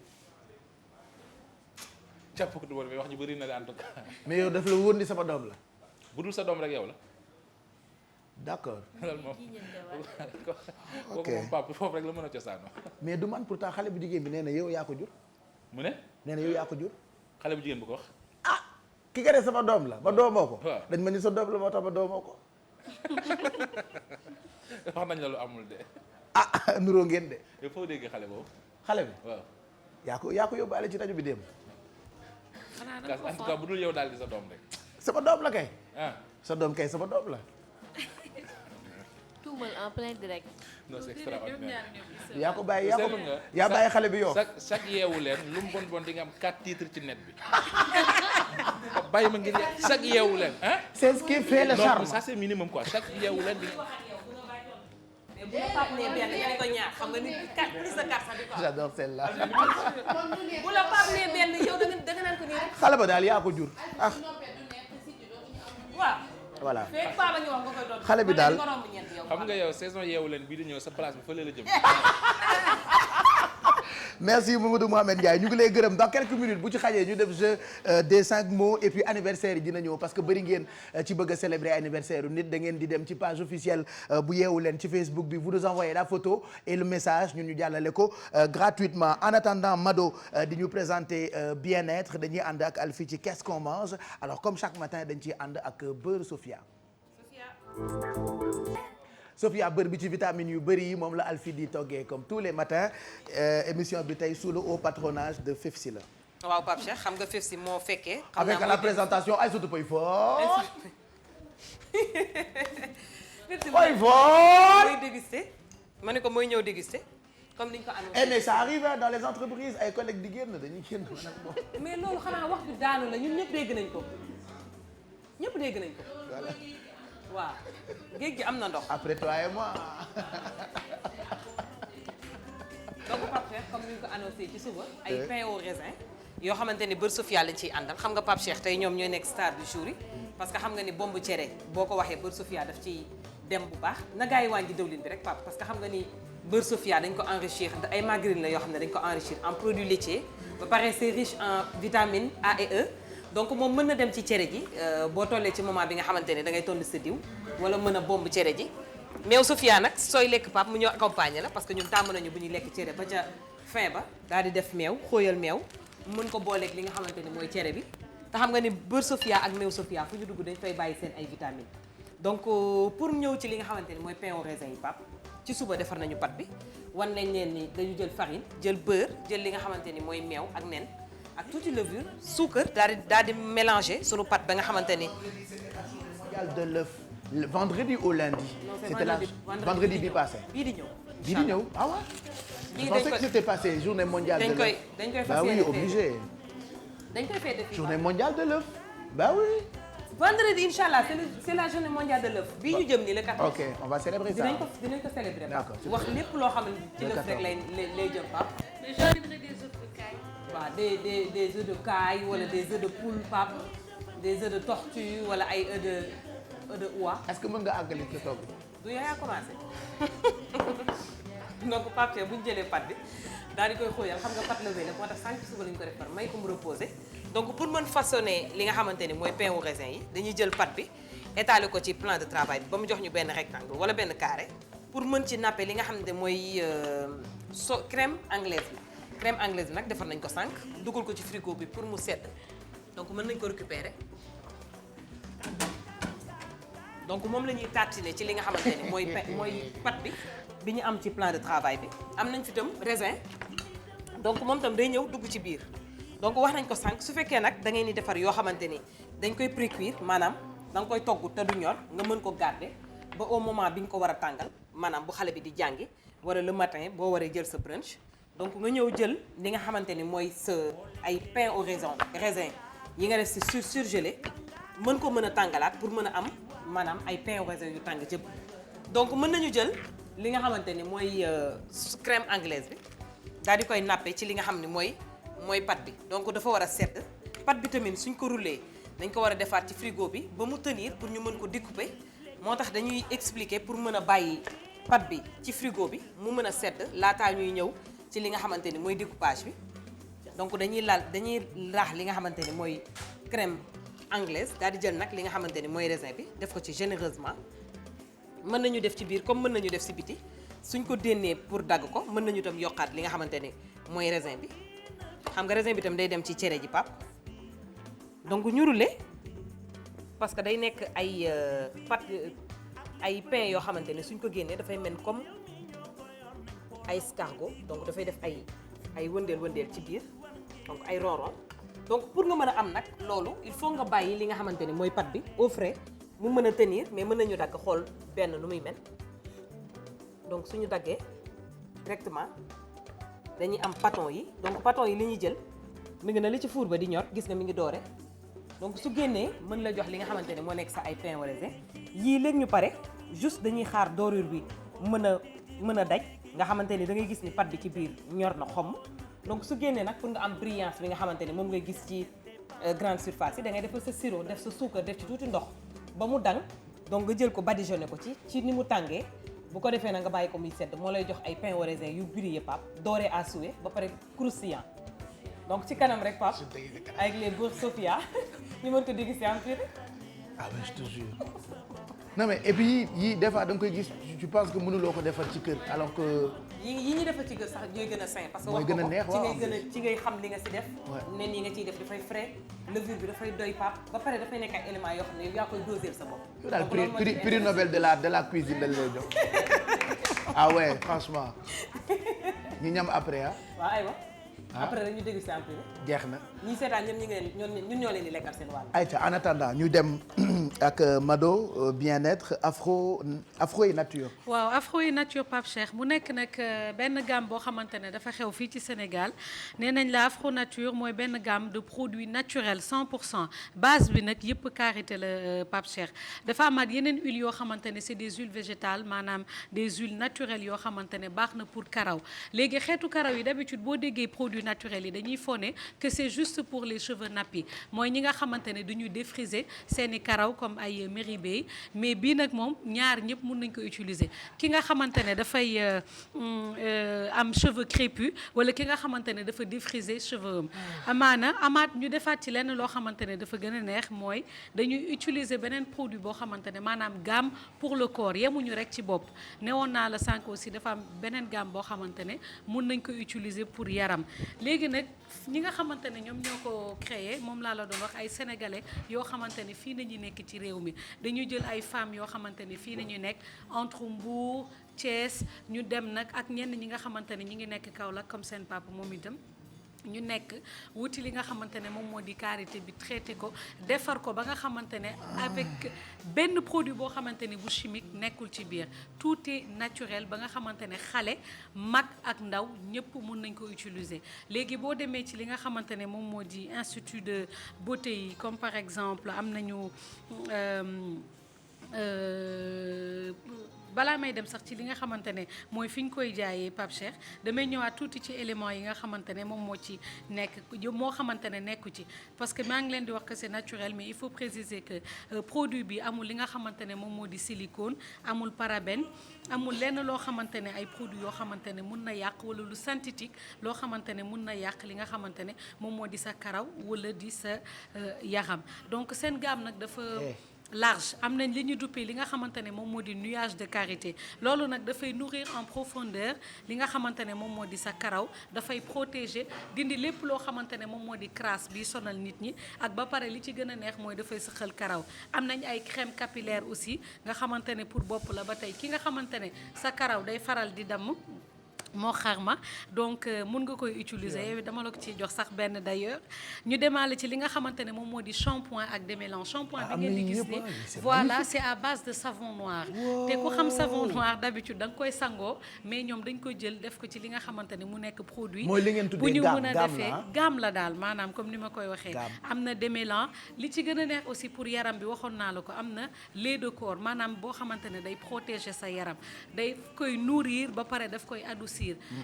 jàpp ko du woon mais wax ji bëri na en tout cas. mais yow daf la wóor ni sama doom la. bu dul sa doom rek yow la. d'accord. loolu moom ok kooku moom papa foofu rek la mën a cosaanoo. mais du man pourtant xale bu jigéen bi nee na yow yaa ko jur. mu ne. nee na yow yaa ko jur. xale bu jigéen bu ko wax. ah ki nga ne sama doom la ba doomoo ko. waaw dañ ma ni sa doom la moo tax ba doomoo ko. wax nañ la lu amul de. ah nuroo ngeen de. il faut dégg xale boobu. xale bi waaw. yaa ko yóbbaale ci rajo bi démb. en tout cas bu dul yow daal di sa doom rek. sama doom la kay. ah sa doom kay sama doom la. tuumal en plein direct. non c'est extraordinaire. yaa ko bàyyi yaa bàyyi xale bi yow. chaque yeewu leen lu mu bon di nga am 4 titres ci net bi. bàyyi ma ngir chaque yeewu leen. c'est ce qui fait le charme. non ça c'est minimum quoi chaque yeewu leen di. mais bu la Pape nee benn nga ne ko ñaar xam nga ni 4 plus de 4 sax di ko am. j'adore celle-là. bu la Pape nee benn yow da nga naan ko nii rek. xale ba daal yaa ko jur ah. waaw. voilà fekk Pape la ñu wax nga koy doon. xale bi daal xam nga yow saison yeewu leen bii di ñëw sa place bi fële la jëm. merci Mamadou Mohamed Ndiaye ñu ngi lay gërëm dans quelques minutes bu ci xajee ñu def jeu des 5 mots et puis anniversaire yi dina ñëw parce que bëri ngeen ci bëgg a célébrer anniversaire u nit da ngeen di dem ci page officielle bu yeewu leen ci Facebook bi vous nous envoyez la photo et le message ñun ñu jàllale ko gratuitement en attendant Mado di ñu présenter bien-être dañuy ànd ak Alfie ci qu'est-ce qu'on mange alors comme chaque matin dañ ciy ànd ak beurre Sofia. Sophia beurre bi ci vitamines yu bëri yi moom la Alfie di toggee comme tous les matins émission bi tey sous le haut patronage de Fefsi la. waaw Pape Cheikh xam nga Fefsi moo fekkee. avec la présentation Aïssatou Pouye Fort. Pouye Fort. mooy déguster ma ne ko mooy ñëw déguster comme niñ ko annoncé. mais ça arrive dans les entreprises ay collègues di génn dañuy génn nag moom. mais loolu xanaa wax bi daanu la ñun ñëpp dégg nañ ko ñëpp dégg nañ ko. waaw géej gi am na ndox. après toi et moi. donc Pape Cheikh comme ni ñu ko annoncé ci suba. ay pain au raisin. yoo xamante ni beurre Sofia lañ ciy àndal xam nga Pape Cheikh tey ñoom ñooy nekk star du jour yi. parce que xam nga ni bombu cere boo ko waxee beurre Sofia daf ciy dem bu baax na gaa yi wàññi dëwlin bi rek Pape parce que xam nga ni beurre Sofia dañ ko enrichir ay margarine la yoo xam ne dañ ko enrichir en produits laitiers ba pare c'est riche en vitamines A et E. donc moom mën na dem ci cere ji boo tollee ci moment bi nga xamante ne da ngay toll sa diw wala mën a bomb cere ji meew Sofia nag sooy lekk Pape mu ñëw accompagner la parce que ñun tàmm nañu bu ñuy lekk cere ba ca fin ba daal di def meew xóoyal meew mën ko booleeg li nga xamante ni mooy cere bi te xam nga ni beurre Sofia ak meew Sofia fu ñu dugg dañ fay bàyyi seen ay vitamines donc pour ñëw ci li nga xamante ni mooy pain au raisin yi Pape ci suba defar nañu pat bi wan nañ leen ni dañu jël farine jël beurre jël li nga xamante ni mooy meew ak nen ak tuuti levure suukar daal di mélanger sunu pâte ba nga xamante ni. mondial de l'œuf vendredi ou lundi. c'était la vendredi bi passé. bii di ñëw. bii di ñëw ah ouais. je pensais que c'était passé journée mondiale de l'œuf. dañ koy bah oui obligé. dañ koy fêter journée mondiale de l'œuf bah oui. vendredi inchallah c'est la journée mondiale de l'œuf bii ñu jëm nii le 14. ok on va célébrer ça. dinañ ko célébrer. d'accord wax lépp loo xam ne ci l'œuf rek lay jëm Pape. mais j'en ai des œufs de caille. waaw des œufs de caille wala des œufs de poule Pape des œufs de tortue wala ay œufs de oie. est-ce que mën nga àggali ci togg. du yaa commencé donc Pape bu ñu jëlee pâte bi daal di koy xóoyal xam nga pâte levée la moo tax sànq suba la ñu ko def par may ko mu reposer donc pour mën façonner li nga xamante ni mooy pain au raisin yi dañuy jël pâte bi étaler ko ci plan de travail bi ba mu jox ñu benn rectangle wala benn carré pour mën ci napper li nga xamante mooy crème anglaise bi. crème anglaise bi nag defar nañ ko sànq dugal ko ci frigo bi pour mu sedd donc mën nañ ko récupérer donc moom la ñuy tartiner ci li nga xamante ni mooy pâte bi ñu am ci plan de travail bi am nañ fi tam raisin donc moom tam day ñëw dugg ci biir donc wax nañ ko sànq su fekkee nag da ngay ni defar yoo xamante ni dañ koy pré-cuire maanaam da nga koy togg te du ñor nga mën ko garder ba au moment bi nga ko war a tàngal maanaam bu xale bi di jàngi wala le matin boo waree jël sa brunch donc nga ñëw jël li nga xamante ni mooy sa ay pain au raisin yi nga def si surgelé mën ko mën a tàngalaat pour mën a am maanaam ay pain au raisin yu tàng jëpp donc mën nañu jël li nga xamante ni mooy crème anglaise bi daal di koy nappe ci li nga xam ni mooy pâte bi donc dafa war a sedd pâte bi tamit suñ ko roulé dañ ko war a defaat ci frigo bi ba mu tenir pour ñu mën ko découper moo tax dañuy expliquer pour mën a bàyyi pâte bi ci frigo bi mu mën a sedd laataa ñuy ñëw ci li nga xamante ni mooy découpage bi donc dañuy raax li nga xamante ni mooy crème anglaise daal di jël nag li nga xamante ni mooy raisin bi def ko ci généreusement mën nañu def ci biir comme mën nañu def ci biti suñ ko dénnee pour dagg ko mën nañu tam yokkaat li nga xamante ni mooy raisin bi xam nga raisin bi tam day dem ci cere ji Pape donc ñu roulé parce que day nekk ay ay pain yoo xamante ni suñ ko génnee dafay mel comme ay escargot donc dafay def ay wëndeel ci biir donc ay ronron donc pour nga mën a am nag loolu il faut nga bàyyi li nga xamante ni mooy pâte bi au frais mu mën a tenir mais mën nañu dagg xool benn nu muy mel donc suñu daggee directement dañuy am pâton yi donc pâton yi li ñuy jël mi ngi na li ci four ba di ñor gis nga mi ngi doore donc su génnee mën la jox li nga xamante ne moo nekk sa ay pain au raisin yii léegi ñu pare juste dañuy xaar dorure bi mën a daj nga xamante ni da ngay gis ni pâte bi ci biir ñor na xomm donc su génnee nag pour nga am brillance bi nga xamante ni moom ngay gis ci grande surface yi da ngay defal sa sirop def sa suukar def ci tuuti ndox ba mu dang donc nga jël ko badigeonné ko ci ni mu tàngee bu ko defee na nga bàyyi ko muy sedd moo lay jox ay pain au raisin yu brillé Pape doré à souhait ba pare croustillant donc ci kanam rek Pape avec les beurre Sofia ñu mën ko déguster en pur. ah oui je te jure non mais et puis yii des fois da nga koy gis tu penses que mënuloo ko defar ci kër alors que. yi ñuy defar ci kër sax ñooy gën a sain parce que mooy gën a neex ci ngay gën a ci ngay xam li nga si def. nen yi nga ciy def dafay frais levure bi dafay doy Pape ba pare dafay nekk ay éléments yoo xam ne yaa koy doser sa bopp. yow daal prix Nobel de la cuisine dañ lay jox ah ouais franchement ñu ñam après ah. waaw aywa. après rek ñu dégusté un peu. jeex na. ñi seetaan ñoom ñun ñoo leen di lekkal seen wàll. ayca en attendant ñu dem ak Mado bien-être afro et nature. waaw afro et nature Pape Cheikh mu nekk nag benn gamme boo xamante ne dafa xew fii ci Sénégal nee nañ la afro nature mooy benn gamme de produits naturels 100% base bi nag yëpp karité la Pape Cheikh dafa amaat yeneen huiles yoo xamante ne c'est des huiles végétales maanaam des huiles naturelles yoo xamante ne baax na pour karaw léegi xeetu karaw yi d'habitude boo déggee produits naturels yi dañuy fone que c'est juste pour les cheveux nappis mooy ñi nga xamante ne duñu défriser seeni karaw comme ay méribey mais bii nag moom ñaar ñëpp mun nañ ko utiliser ki nga xamante ne dafay am cheveux crépus wala ki nga xamante ne dafa défriser cheveux am amaat ñu defaat ci lenn loo xamante ne dafa gën a neex mooy dañuy utiliser beneen produit boo xamante ne maanaam gamme pour le corps yemuñu rek ci bopp newoon naa la sànq aussi dafa am beneen gamme boo xamante ne mun nañ ko utiliser pour yaram léegi nag ñi nga xamante ne ñoom ñoo ko créé moom laa la doon wax ay sénégalais yoo xamante ne fii nañu nekk ci réew mi dañuy jël ay femmes yoo xamante ne fii nañu nekk entre Mbour Thiès ñu dem nag ak ñenn ñi nga xamante ne ñi ngi nekk Kaolack comme seen papa moom itam ñu nekk wuti li nga xamante ne moom moo di karité bi traité ko defar ko ba nga xamante ne avec benn produit boo xamante ne bu chimique nekkul ci biir tout est naturel ba nga xamante ne xale mag ak ndaw ñëpp mun nañ ko utiliser léegi boo demee ci li nga xamante ne moom moo di institut de beauté yi comme par exemple am nañu balaa may dem sax ci li nga xamante ne mooy fi ñu koy jaayee Pape Cheikh damay ñëwaat tuuti ci éléments yi nga xamante ne moom moo ci nekk moo xamante ne nekku ci parce que maa ngi leen di wax que c'est naturel mais il faut préciser que produit bi amul li nga xamante ne moom moo di silicone amul parabène amul lenn loo xamante ne ay produits yoo xamante ne mun na yàq wala lu synthétique loo xamante ne mun na yàq li nga xamante ne moom moo di sa karaw wala di sa yaram donc seen gamme nag dafa large am nañ li ñu duppee li nga xamante ne moom moo di nuage de karité loolu nag dafay nourrir en profondeur li nga xamante ne moom moo di sa karaw dafay protéger dindi lépp loo xamante ne moom moo di crasse bi sonal nit ñi ak ba pare li ci gën a neex mooy dafay sëqal karaw am nañ ay crème capillaire aussi nga xamante ne pour bopp la ba tey ki nga xamante ne sa karaw day faral di damm moo xarma donc mun nga koy utiliser yow dama la ko ciy jox sax benn d'ailleurs ñu demaale ci li nga xamante ne moom moo di shampoing ak démêlant shampoing bi ngeen di gis ni voilà c'est à base de savon noir te ku xam savon noir d'habitude da nga koy sangoo mais ñoom dañ koy jël def ko ci li nga xamante ne mu nekk produit bu ñu mën a defee gamme la daal maanaam comme ni ma koy waxee am na démêlant li ci gën a neex aussi pour yaram bi waxoon naa la ko am na lait de corps maanaam boo xamante ne day protéger sa yaram day koy nourrir ba pare daf koy adoucir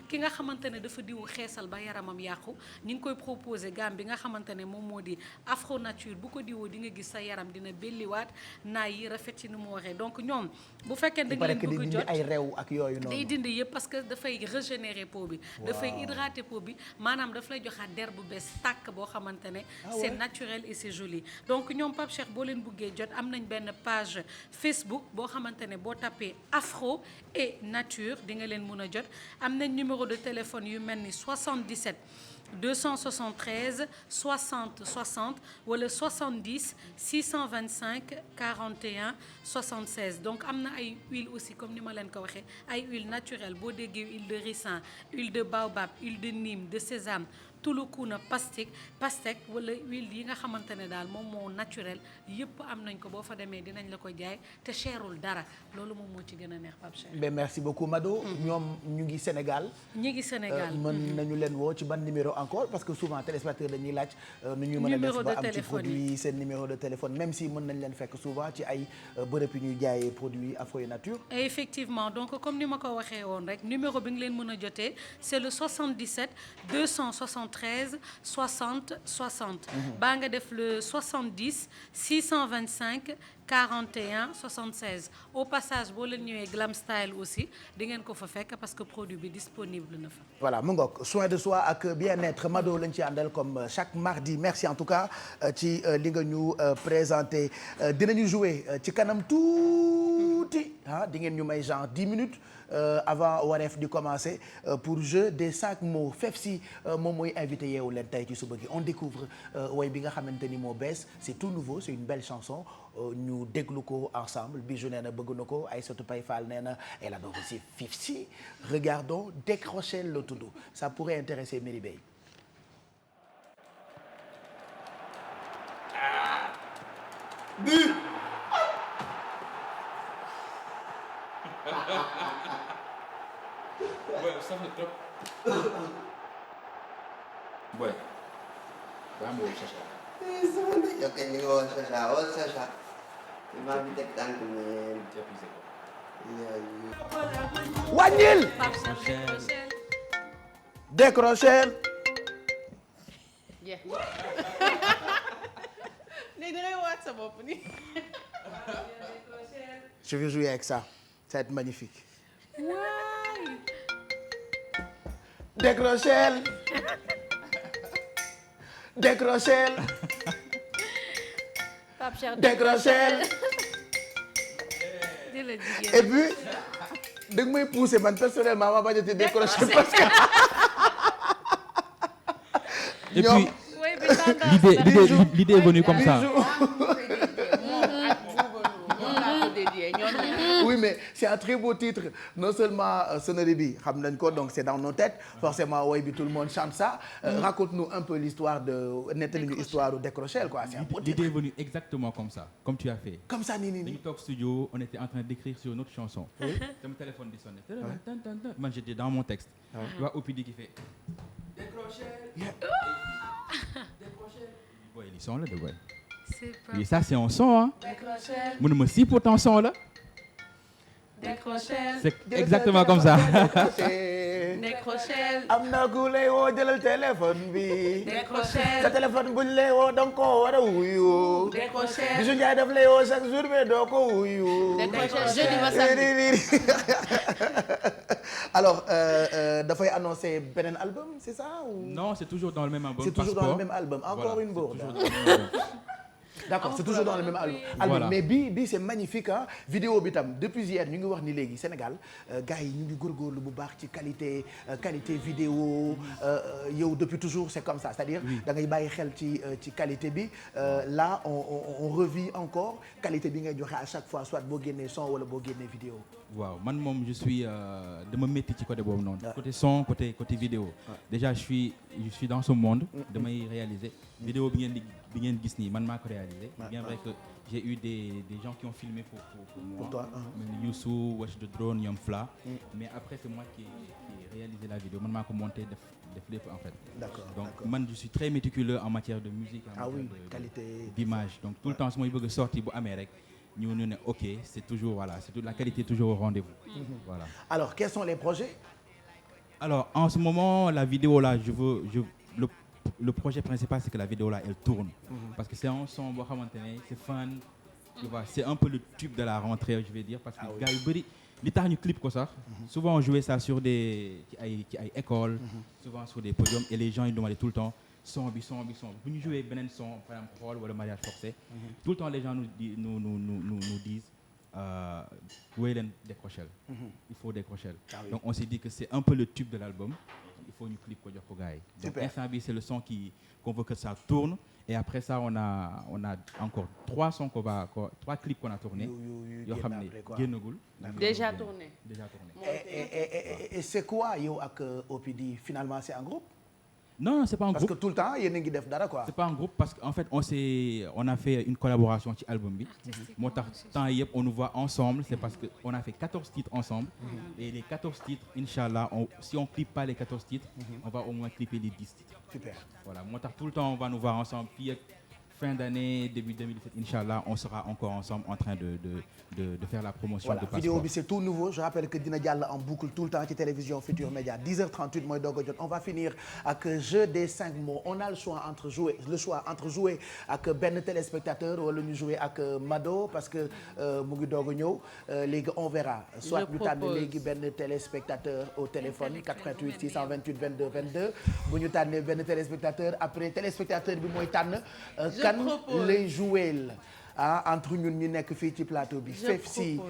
ki nga xamante ne dafa diwu xeesal ba yaramam yàqu ñi ngi koy proposer gamme bi nga xamante ne moom moo di afro nature bu ko diwoo di nga gis sa yaram dina belliwaat naay yi rafet ci ni mu waxee donc ñoom bu fekkee da nga leen bëgg jot ay rew ak yooyu noonu day dindi yëpp parce que dafay régénérer peau bi dafay hydrater peau bi maanaam daf lay joxaat der bu bees tàkk boo xamante ne c'est naturel et c'est joli donc ñoom Pape Cheikh boo leen bëggee jot am nañ benn page Facebook boo xamante ne boo tapé afro et nature di nga leen mun a jot am nañ numéro de téléphone yu mel ni 77 273 60 60 wala 70 625 41 76 donc am na ay huile aussi comme ni ma leen ko waxee ay huile naturelle boo déggee huile de ricin huile de baobab huile de nîmes de sésame tulukuna pastèque wala huile yi nga xamante ne daal moom moo naturel yëpp am nañ ko boo fa demee dinañ la ko jaay te cherul dara loolu moom moo ci gën a neex Pape Cheikh. Ben merci beaucoup Mado. ñoom ñu ngi Sénégal. ñu ngi Sénégal mën nañu leen woo ci ban numéro encore parce que souvent téléspectateurs dañuy laaj. nu ñuy mën a def ba am ci produit seen numéro de téléphone même si mën nañ leen fekk souvent ci ay bërëb yu ñuy jaayee produits afro et nature. Et effectivement donc comme ni ma ko waxee woon rek numéro bi nga leen mën a jotee c'est le 77 273 613 60 60. baa nga def le 70 625 41 76. au passage boo leen ñëwee Glam Style aussi di ngeen ko fa fekk parce que produit bi disponible na fa. voilà mu ngoog soin de soi ak bien-être Mado lañ ci àndal comme chaque mardi merci en tout cas ci li nga ñu présenté dinañu jouer ci kanam tuuti di ngeen ñu may genre 10 minutes avant wareef di commencer pour jeu des 5 mots Fefsi moom mooy invité yeewu leen tey ci suba gi on découvre way bi nga xamante ni moo bees c'est tout nouveau c'est une belle chanson ñu déglu ko ensemble Bijou nee na bëgg na ko Aïssatou Paye Fall nee na elle adore aussi Fifsi regardons Décrocher le tudd ça pourrait intéresser Merry Bey. Ouais, ça me top. Ouais. Vamos, Chacha. Yo que digo Chacha. Maa ngi teg tànk mi. wàññil. Décrocher. léegi da ngay waat sa bopp ni. Je vais jouer avec ça. Ça va être magnifique. waay. Décrocher. Décrocher. Pape Cheikh Décrocher. Et puis da nga may pousser man personnellement ma bañ a ti décrocher parce que. Et puis l'idée est venue comme ça. Oui mais c'est un très beau titre non seulement sonnerie bi xam nañ ko donc c'est dans nos têtes forcément woy bi tout le monde chante ça. Raconte-nous un peu l'histoire de nettali ñu histoire du Décrocher quoi c'est un beau titre. L'idée est venue exactement comme ça comme tu as fait. Comme ça nii dañu toog studio on était en train d'écrire sur une autre chanson. sama téléphone di sonné. man j'étais dans mon texte. tu vois OPD qui fait Décrocher. Décrocher. boy li son la de boy. Oui, ça c'est un son hein. Décrocher. mu ne ma si pourtant son la. Décrocher. C'est exactement comme ça. Décrocher. am na ku lay woo jëlal téléphone bi. Décrocher. sa téléphone buñ lay woo danga ko war a wuyu. Décrocher. Bijou Ndiaye daf lay woo chaque jour mais doo ko wuyu. Décrocher. Jeudi ba samedi. Alors dafay annoncer beneen album c'est ça ou... Non, c'est toujours dans le même album. C'est toujours dans le même album. Encore une bourde. D'accord, c'est toujours dans le même album. Voilà. Mais bi c'est magnifique ah. Vidéo bi tam depuis hier ñu ngi wax ni léegi Sénégal gars yi ñu ngi góorgóorlu bu baax ci qualité vidéo yow depuis toujours c'est comme ça c'est-à-dire da ngay bàyyi xel ci qualité bi là on revit encore qualité bi ngay joxe à chaque fois soit boo génnee son wala boo génnee vidéo. waaw man moom je suis dama métti ci côté boobu noonu. côté son côté vidéo. Déjà je suis dans ce monde. damay réaliser. vidéo bi ngeen gis nii man maa ko réalisé. bien vrai que j'ai eu des gens qui ont filmé pour moi. Pour toi. Youssou Wesh de Drone ñoom Fla. mais après c'est moi qui ai réalisé la vidéo man maa ko monté def lépp en fait. D'accord. Donc man je suis très méticuleux en matière de musique. en matière de qualité d'image donc tout le temps su may bëgg a sorti bu amee rek. ñu ne ok c'est toujours voilà c'est la qualité est toujours au rendez-vous. Voilà. Alors quels sont les projets? Alors en ce moment la vidéo là le projet principal c'est que la vidéo là elle tourne. Parce que c'est un son boo xamante ne c'est fun. Tu vois c'est un peu le tube de la rentrée je vais dire parce que gars yu bëri li tax ñu clip ko sax. souvent on jouait ça sur ci ay écoles. souvent sur des podiums et les gens ils demandaient tout le temps. son bi bu ñu joué beneen son par exemple xool wala mariage forcé tout le temps les gens nous disent wooy leen Décrocher il faut Décrocher donc on s'est dit que c'est un peu le tube de l'album il faut ñu clip ko jox ko gars yi donc instant bi c'est le son qu'on veut que ça tourne et après ça on a encore 3 clips qu'on a tourné yoo xam ne génnagul déjà tourné et c'est quoi yow ak OPD finalement c'est un groupe? Non, c'est pas un groupe. Parce que tout le temps yéen a ngi def dara quoi. C'est pas un groupe parce qu'en fait on a fait une collaboration ci album bi. moo tax temps yëpp on nous voit ensemble c'est parce que on a fait 14 titres ensemble. et les 14 titres inchallah si on clippe pas les 14 titres. on va au moins clipper les 10 titres. Super. Voilà moo tax tout le temps on va nous voir ensemble fin d'année, début 2017, Inch'Allah, on sera encore ensemble en train de faire la promotion voilà, de Passeport. vidéo bi c'est tout nouveau. Je rappelle que dina jàll en boucle tout le temps ci télévision Futur Média 10h38 mooy doog a jot. On va finir ak jeu des 5 mots. On a le choix entre jouer ak benn téléspectateur wala ñu jouer ak Mado parce que mu ngi doog a ñëw léegi on verra. soit ñu tànn léegi benn téléspectateur au téléphone 88 628 22 22 bu ñu tànnee benn téléspectateur après téléspectateur bi mooy tànn kan lay jouer entre ñun ñu nekk fii ci plateau bi. Fefsi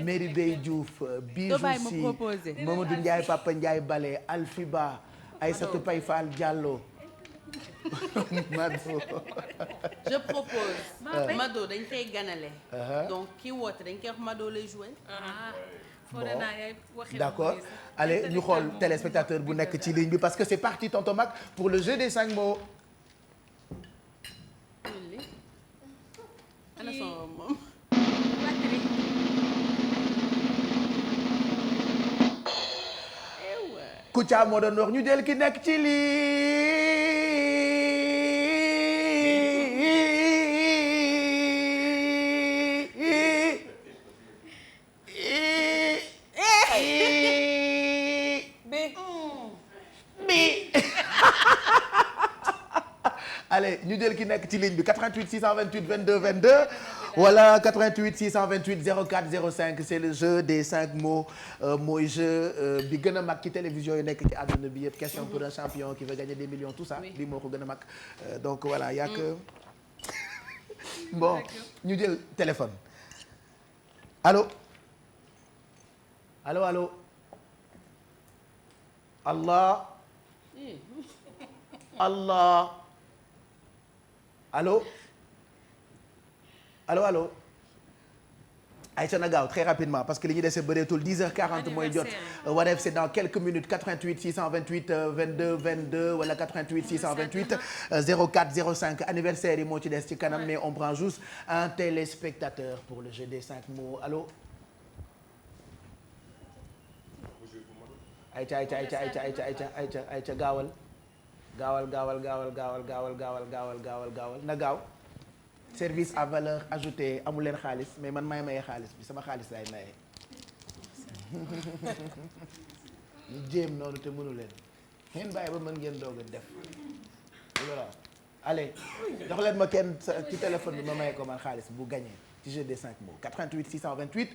Mary Bey Diouf Bijou Si Mamadou Ndiaye Papa Ndiaye Bale Alfiba Aïssatou Paye Fall Diallo Mado. Je propose. Mado dañ koy ganale. donc ki woote dañ koy wax Mado lay jouer. Bon. D'accord. Allez ñu xool téléspectateur bu nekk ci ligne bi parce que c'est parti tonton Mac pour le jeu des 5 mots. ana sama moom. Kouthia moo doon wax ñu jël ki nekk ci allez ñu jël ki nekk ci ligne bi 88 628 22 22 wala 88 628 04 05 c'est le jeu des 5 mots mooy jeu bi gën a mag ci télévision yi nekk ci àdduna bi yëpp question pour un champion qui veut gagner des millions tout ça bi moo ko gën a mag donc voilà y a que bon ñu jël téléphone allô allô allô Allah Allah allô allô allô Aïcha na gaaw très rapidement parce que li ñu dese bëreetul 10h40 mooy jot wareef c'est dans quelques minutes 88 628 22 22 wala 88 628 04 05 anniversaire yi moo ci des ci kanam mais on prend juste un téléspectateur pour le jeu des 5 mots allô Aïcha gaawal na gaaw service à valeur ajoutée amul leen xaalis mais man maay maye xaalis bi sama xaalis laay maye ñu jéem noonu te mënu leen ngeen bàyyi ba mën ngeen doog a def voilà allez jox leen ma kenn ci téléphone bi ma maye ko man xaalis bu gagné ci jeu des 5 mots 88 628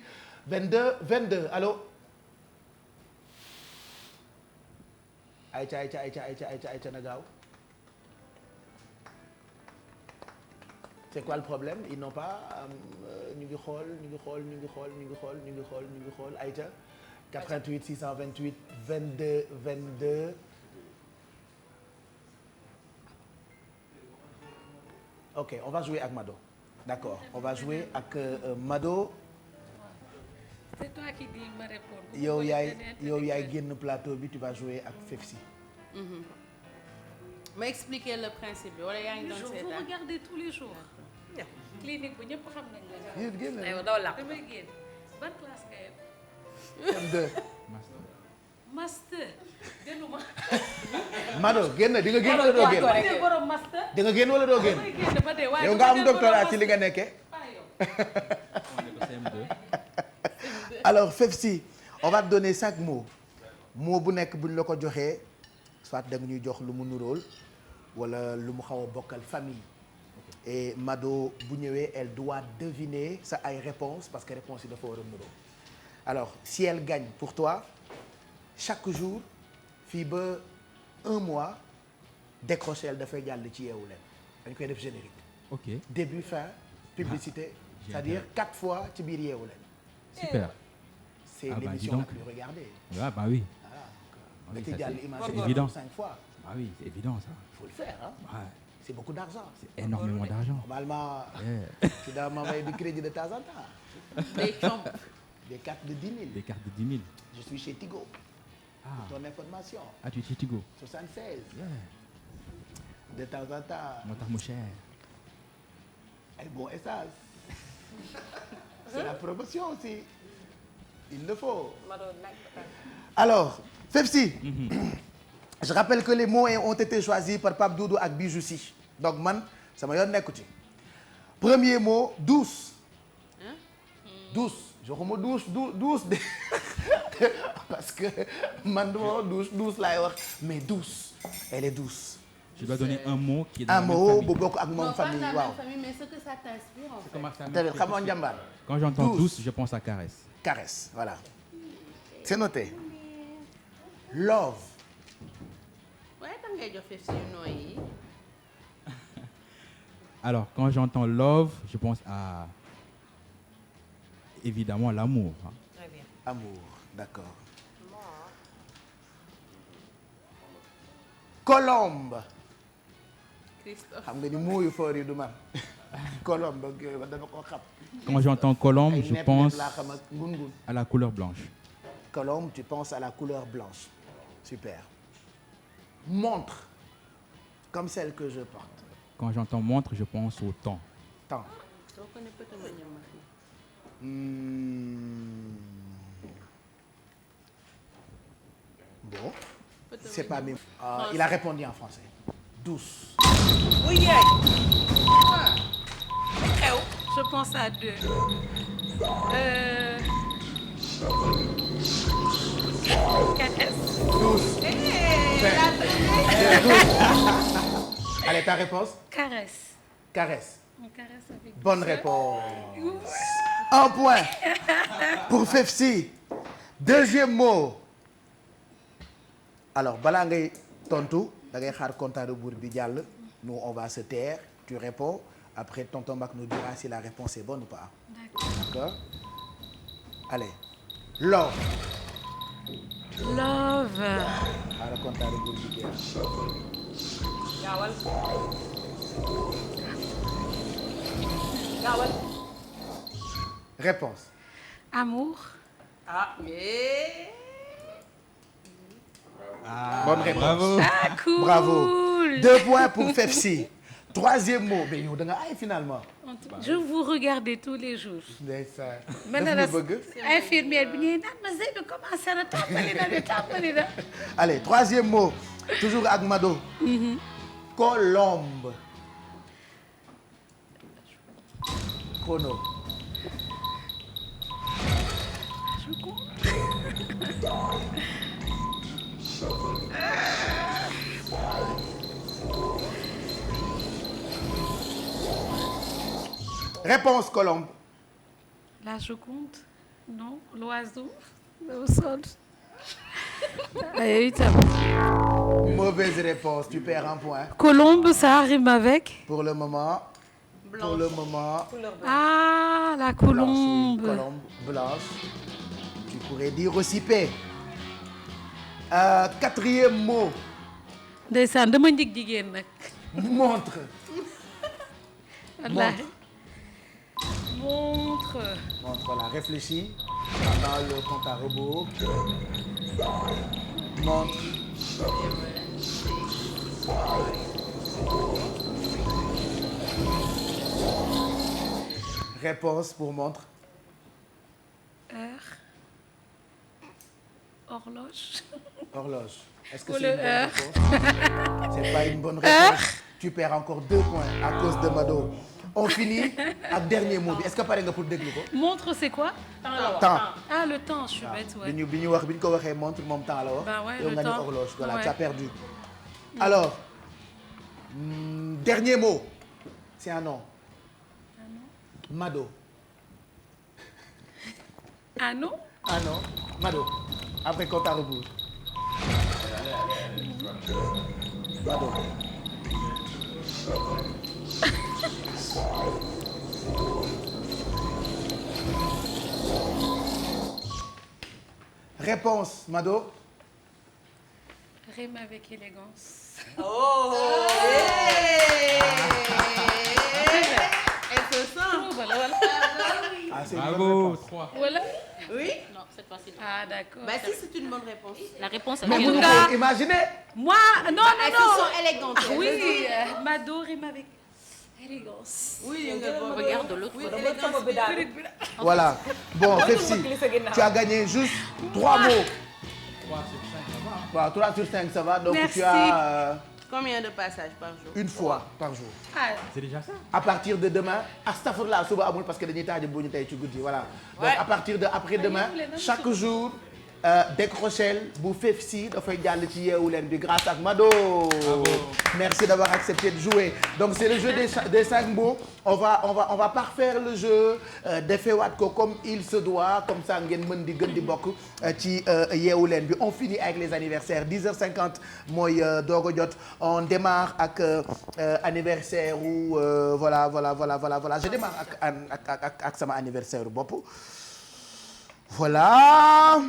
22 22 allô Aïcha na gaaw c'est quoi le problème ils n'ont pas ñu ngi xool Aïcha 88 628 22 22 ok on va jouer ak Mado d'accord on va jouer ak Mado. C'est toi qui dis ma réponse. yow yaay génn plateau bi tu vas jouer ak Fefsi. ma expliquer le principe bi wala yaa ngi doon seetaan. vous regardez tous les jours. clinique bu ñëpp xam nañ la. yéen génn aywa doo la damay génn ban classe nga yem. M2. master. génnuma. Mado génn di nga génn wala doo génn. borom master. di nga génn wala doo génn. yow nga am doctorat ci li nga nekkee. alors Fefsi on va te donner 5 mots mot bu nekk bu ñu la ko joxee soit da nga ñuy jox lu mu nuróol wala lu mu xaw a bokkal famille et Mado bu ñëwee elle doit deviner sa ay réponses parce que réponses yi dafa war a nuróo alors si elle gagne pour toi chaque jour fii ba 1 mois décroché elle dafay jàll ci yeewu leen dañ koy def générique. ok début fin publicité c'est-à-dire 4 fois ci biir yeewu leen. super. c'est l'émission la plus regardée. Ah bah oui. nga ci jàll image c'est évident 5 fois. Ah oui, c'est évident ça. Il faut le faire hein. Ouais. C'est beaucoup d'argent. C'est énormément d'argent. Normalement, tu dois m'envoyer du crédit de temps en temps. Des cartes de 10 000. Des cartes de 10 000. Je suis chez Tigo. Ah. Ton information. Ah, tu es chez Tigo. 76. Yeah. De temps en temps. Moo tax mu cher. Ay bon essence. C'est la promotion aussi. Il le faut. Alors, Fefsi. Je rappelle que les mots ont été choisis par Pape Doudou ak Bijou Si. Donc man sama yoon nekku ci. Premier mot douce. Douce joxuma douce de parce que man du ma douce laay wax mais douce elle est douce. Je dois donner un mot qui est dans un la même mot famille. bu bokk ak moom famille waaw. mais ce que ça t'inspire en fait. tamit xamoo njàmbaar. Quand j'entends douce, je pense à caresse. Caresse, voilà. C'est noté. Love. waaye tam ngay jox fi suñu nooy yi. Alors, quand j'entends love, je pense à évidemment l'amour. Hein. Très bien. Amour, d'accord. Colombe. Christophe. xam nga ni mooyu foor yi du man. Colombe ak yooyu dama ko xam. Quand j'entends colombe, je pense laa xam ak ngun-ngun. à la couleur blanche. Colombe, tu penses à la couleur blanche. Super. Montre. Comme celle que je porte. Quand j'entends montre, je pense au temps. Temps. Bon. C'est pas même. Il a répondu en français. Douce. Oui, je pense à deux. Caresse. Douce. Allez, ta réponse? Caresse. Caresse. On caresse avec Bonne douceur. réponse. Un point pour Fefsi. Deuxième mot. Alors, balaa ngay tontu da ngay xaar compte à rebours bi jàll. Nous, on va se taire. Tu réponds. Après, tonton Mac nous dira si la réponse est bonne ou pas. D'accord. Allez. Love. Love. Xaaral compte à rebours bi jeex. gaawal. gaawal. Réponse. Amour. Ah, mais. Bonne réponse. Bravo. Ah, cool. Bravo. 2 points pour Fefsi. Troisième mot. Mais yow da nga ay finalement. Je vous regardais tous les jours. Ndeysaan. man daf la ñu bëgg. infirmière bi ñuy naan ma Seydou commencé na tàmbali na. Allez, troisième mot. Toujours ak Mado. Colombe. Chrono. Réponse Colombe. La Joconde. Non, l'oiseau. Au sol. Mauvaise réponse, tu perds un point. Colombe, ça rime avec. Pour le moment. Blanche. Pour le moment. Ah, la Blanche, colombe. oui, colombe blanche. Tu pourrais dire aussi paix. Quatrième mot. Ndeysaan dama njëg jigéen nag. Montre. Wallaahi. Montre. Montre, voilà, réfléchis. Pendant le compte à rebours. Montre. Réponse pour montre. Heure. Horloge. Horloge. Est-ce que Ou c'est le une bonne heure. réponse? C'est pas une bonne réponse. Tu perds encore 2 points à cause de Mado. On finit ak dernier mot bi. Est-ce que pare nga pour déglu ko? Montre, c'est quoi? Temps. Ah, le temps, je suis bête, ouais. bi ñu ko waxee montre moom temps la wax. Bah ouais, yow le nga ni temps. horloge. Voilà, Ouais. tu as perdu. Alors, dernier mot. C'est un nom. Mado. Ah non? Ah non, Mado. Après compte à rebours. Mado. Réponse, Mado. Rime avec élégance. Oh! Elle se sent. Voilà, voilà. Ah, c'est Bravo, 3. Voilà. Oui? Non, cette fois-ci, non. Ah, d'accord. Bah si, c'est une bonne réponse. La réponse est Mais vous tout nous cas- pouvez imaginer. Moi, non, Elles non, se non. sont élégantes. Ah, oui, Vas-y. Mado rime avec élégance. Oui, Regarde de l'autre oui, côté. élégance. Voilà. Bon, Fefsi, tu as gagné juste 3 mots. 3 sur 5, ça va. Voilà, 3 sur 5, ça va. Donc Merci. tu as Combien de passages par jour? Une fois par jour. Ah, C'est déjà ça. À partir de demain astafurlah suba amul parce que dañuy taaj bu ñu tey ci guddi voilà. Donc à partir de après-demain chaque jour décrochel bu fef si dafay jàll ci yeewu leen bi grâce ak Mado. Merci d'avoir accepté de jouer. Donc c'est le jeu des 5 mots. On va parfaire le jeu defewaat ko comme il se doit comme ça ngeen mën di gën di bokk ci yeewu leen bi. On finit avec les anniversaires 10h50 mooy doog a jot. On démarre ak anniversaire ou voilà. Je démarre ak sama anniversaire bopp. Voilà.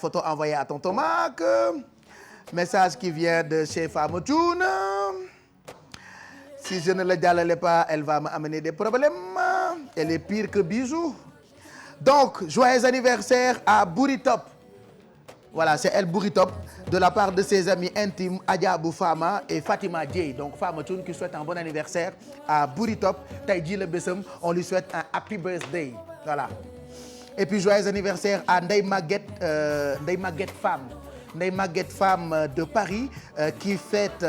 Photo envoyée à tonton Mac. Message qui vient de chez Famatoun. Si je ne le jàllale pas, elle va m'amener des problèmes. Elle est pire que Bijou. Donc, joyeux anniversaire à Bouritop. Voilà, c'est elle Bouritop, de la part de ses amis intimes, Adja Boufama et Fatima Dieye. Donc, Famatoun qui souhaite un bon anniversaire à Bouritop. Taïdi le Bessem, on lui souhaite un happy birthday. Voilà. Et puis joyeux anniversaire à Ndeye Maguette Femme. Ndeye Maguette Femme de Paris qui fête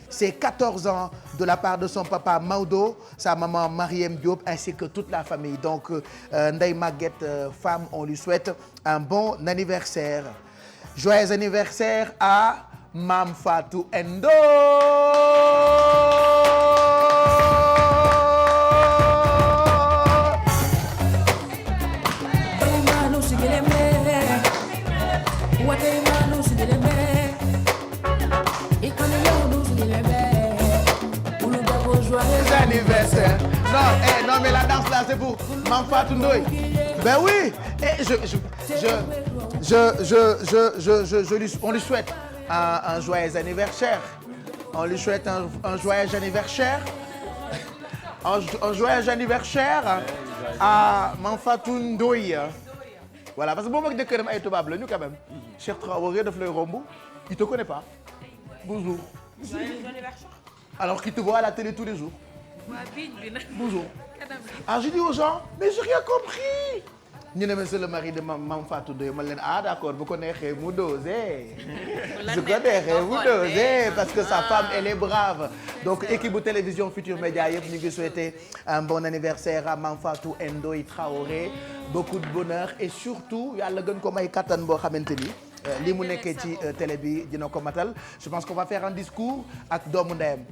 ses 14 ans de la part de son papa Maodo, sa maman Mariem Diop ainsi que toute la famille. Donc Ndeye Maguette Femme, on lui souhaite un bon anniversaire. Joyeux anniversaire à Mam Fatou Endo. Anniversaire. Non, mais la danse là c'est pour Mam Fatou Ndoye. Ben oui, et on lui souhaite un joyeux anniversaire. On lui souhaite un joyeux anniversaire. Un joyeux anniversaire à Mam Fatou Ndoye. Voilà, parce que boo mag jëkkëram ay tubaab la ñu quand même. Cheikh Traoré daf lay romb, il te connaît pas. Bonjour. Alors qu'il te voit à la télé tous les jours. Bonjour. Ah, je dis aux gens, mais j'ai rien compris. ñu ne ma c'est le mari de Mam Fatou Ndoye ma leen ah d'accord bu ko neexee mu dosé. su ko neexee mu dosé parce que sa femme elle est brave. Donc équipe bu télévision Futurs Médias yëpp ñu ngi souhaiter un bon anniversaire à Mam Fatou Ndoye Traoré. Beaucoup de bonheur et surtout yàlla gën ko may kattan boo xamante ni li mu nekkee ci télé bi dina ko matal. Je pense qu'on va faire un discours ak doomu ndeyam.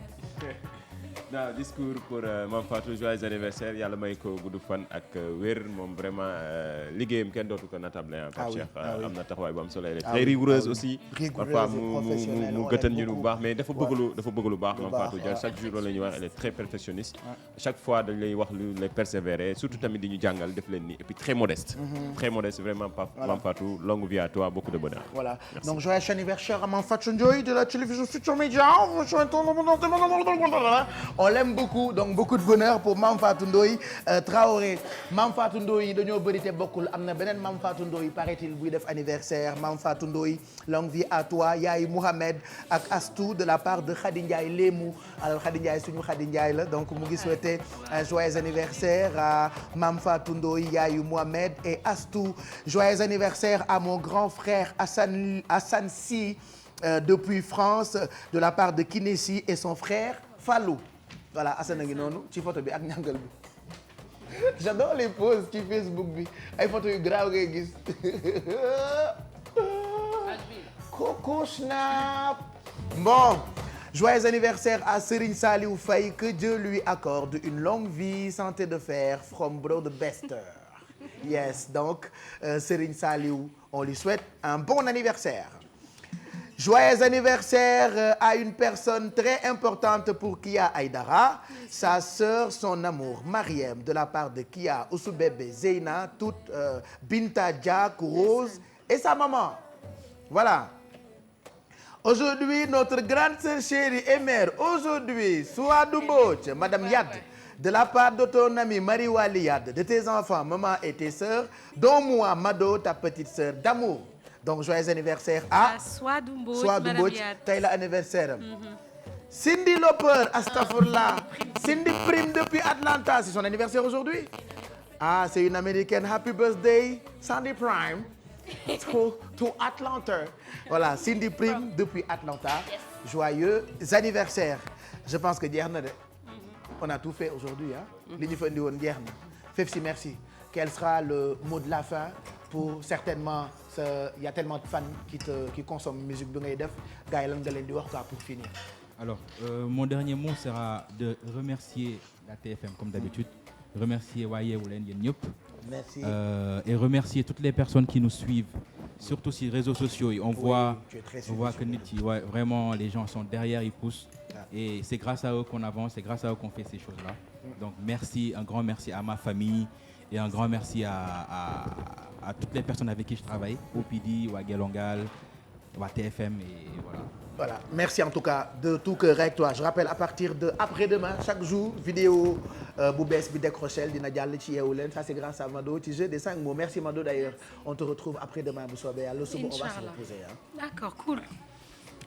Non, discours pour Mam Fatou, joyeux anniversaire yàlla may ko gudd fan ak wér moom vraiment liggéeyam kenn dootu ko natable Pape Cheikh am na taxawaay bu am solo elle est très rigoureuse aussi parfois mu gëtan ñu bu baax mais dafa bëgg lu baax Mam Fatou Diagne chaque jour loolu la ñuy wax elle est très perfectionniste chaque fois dañ lay wax lu lay persévérer surtout tamit di ñu jàngal def leen ni et puis très modeste vraiment Mam Fatou longue vie à toi beaucoup de bonheur. Voilà. Merci. Donc joyeux anniversaire à Mam Fatou Ndoye de la télévision Futurs Médias. On l'aime beaucoup, donc beaucoup de bonheur pour Mam Fatou Ndoye Traoré. Mam Fatou Ndoye dañoo bëri te bokkul am na beneen Mam Fatou Ndoye paraît-il buy def anniversaire Mam Fatou Ndoye longue vie à toi yaay Mouhamed ak Astou de la part de Khady Ndiaye Lémou. Alors Khady Ndiaye suñu Khady Ndiaye la donc mu ngi souhaiter un joyeux anniversaire à Mam Fatou Ndoye yaayu Mouhamed et Astou. Joyeux anniversaire à mon grand frère Hassan Sy depuis France de la part de Kinessi et son frère Fallou. Voilà Assane a ngi noonu ci photo bi ak ñàngal bi j'adore les poses ci Facebook bi ay photo yu grave ngay gis Coco Snap. Bon, joyeux anniversaire à Serigne Saliou Faye, que Dieu lui accorde une longue vie, santé de fer from Brother Bester. Yes, donc Serigne Saliou, on lui souhaite un bon anniversaire. Joyeux anniversaire à une personne très importante pour Kia Aïdara, sa sœur, son amour, Mariem, de la part de Kia, Oussoubébé, Zeyna, toute Binta Diak, Rose et sa maman. Voilà. Aujourd'hui, notre grande sœur chérie et mère, aujourd'hui, Souadou Mbodj, Madame Yad, de la part de ton ami Marie-Wali Yad, de tes enfants, maman et tes sœurs, dont moi, Mado, ta petite sœur d'amour. Donc, joyeux anniversaire à Souadou Mbodj, tey la anniversaire. Cindy Loper, Astafourla. Cindy Prime depuis Atlanta, c'est son anniversaire aujourd'hui. Ah, c'est une américaine. Happy birthday, Cindy Prime. to Atlanta. Voilà, Cindy Prime depuis Atlanta. Joyeux anniversaire. Je pense que jeex na de. On a tout fait aujourd'hui ah. li ñu fa indi woon jeex na. Fefsi merci. Quel sera le mot de la fin pour certainement il y a tellement de fans qui consomment musique bi ngay def gars yi lan nga leen di wax quoi pour finir. Alors, mon dernier mot sera de remercier la TFM comme d'habitude, remercier waa Yeewu Leen yéen ñëpp. Merci. Et remercier toutes les personnes qui nous suivent, surtout sur les réseaux sociaux. Et on voit que nit yi, ouais, vraiment les gens sont derrière, ils poussent. Et c'est grâce à eux qu'on avance, c'est grâce à eux qu'on fait ces choses-là. Donc merci, un grand merci à ma famille et un grand merci à toutes les personnes avec qui je travaille, OPD, waa Gelongal, waa TFM et voilà. Voilà, merci en tout cas de tout cœur avec toi. Je rappelle à partir de après-demain chaque jour vidéo bu bees bi décrochel dina jàll ci Yeewu Leen. Ça c'est grâce à Mado ci jeu des 5 mots. Merci Mado d'ailleurs. On te retrouve après-demain bu soobee Yàlla. Suba on va se reposer hein. D'accord, cool.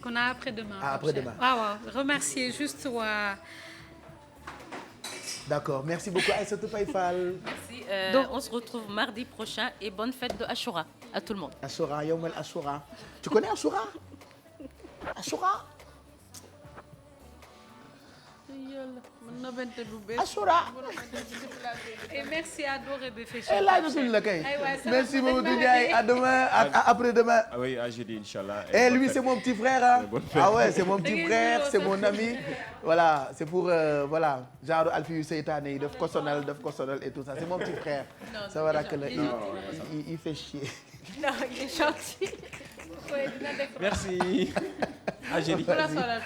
Qu'on a après-demain. Ah, après-demain. waaw remercier juste waa. D'accord, merci beaucoup Aïssatou Paye Fall. Merci. On se retrouve mardi prochain et bonne fête de Achoura à tout le monde. Achoura, Yawmal Achoura. Tu connais Achoura? Achoura. Achoura. Et merci à Doré Befé. Merci Mamadou Ndiaye, à demain, à après-demain. Ah oui, à jeudi inchallah. Et lui c'est mon petit frère hein. Ah ouais, c'est mon petit frère, c'est mon ami. Voilà, c'est pour voilà, genre Alfiou Seytaane yi daf ko sonal et tout ça. C'est mon petit frère. Ça va que il fait chier. Non, il est gentil. Merci. À jeudi.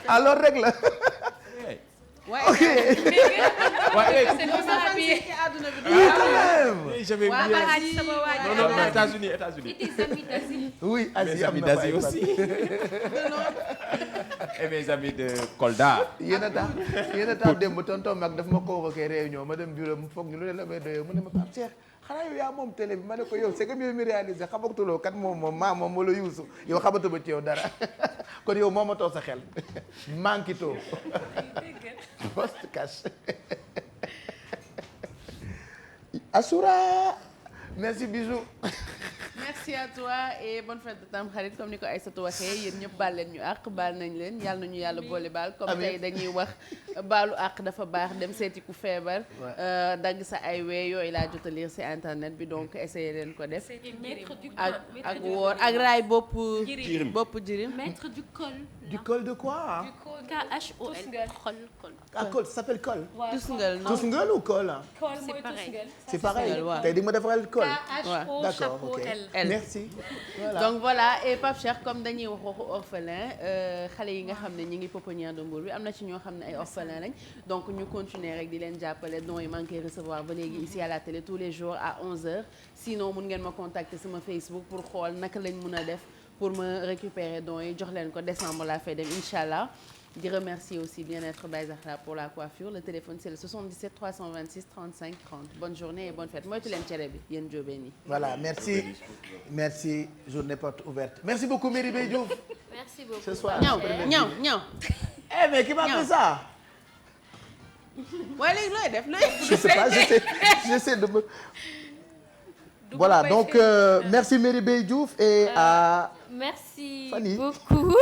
Alors règle. Ouais. Ok. Ouais, c'est comme ça habillé. Oui, quand même. J'avais oublié. Non, États-Unis. Oui, mes amis d'Asie aussi. Et mes amis de Kolda. Yéen a tax démb tonton mag daf ma convoqué réunion ma dem bureau mu foog ñu lu ne la may doyoo mu ne ma Pape Cheikh xanaa yow yaa moom télé bi ma ne ko yow c'est que yow mi réalisé xamatuloo kat moom maa moom moo la yuusu yow xamatuma ci yow dara kon yow moo ma too sa xel manquito post cash Assoura merci bisous. Merci à toi et bonne fête de Tamxarit comme ni ko Aïssatou waxee yéen ñëpp baal leen ñu àq baal nañ leen yàlla nañu yàlla boole baal. comme tey dañuy wax baalu àq dafa baax dem seeti ku feebar. dagg sa ay wee yooyu laa jot a lire ci internet bi donc essayé leen ko def. ak woor ak raay bopp jirim. Maître du col. Du col de quoi? KHOL. Col. Ah col, ça s'appelle col. Tusngal non. Tusngal ou col? C'est pareil. C'est pareil. Tey di ma defaral col. D'accord, ok. Merci. Voilà. Donc voilà et Pape Cheikh comme dañuy wax waxu orphelin xale yi nga xam ne ñi ngi pouponnière de Mbour bi am na ci ñoo xam ne ay orphelin lañ donc ñu continuer rek di leen jàppale dons yi maa ngi koy recevoir ba léegi ici à la télé tous les jours à 11h sinon mun ngeen ma contacter sama Facebook pour xool naka lañ mun a def pour me récupérer dons yi jox leen ko décembre laa fay dem incha allah. di remercier aussi Bien-être Baye Zahra pour la coiffure le téléphone c'est le 77 326 35 30 bonne journée et bonne fête moytu leen cere bi yéen jóobeen yi. Voilà merci journée porte ouverte merci beaucoup Merry Beye Diouf. Merci beaucoup. Ce soir ñaw. Eh mais qui m'a fait ça? waaye léegi looy def Je sais pas, j'essaie de me. Voilà donc merci Merry Beye Diouf et à. Merci Fanny. beaucoup.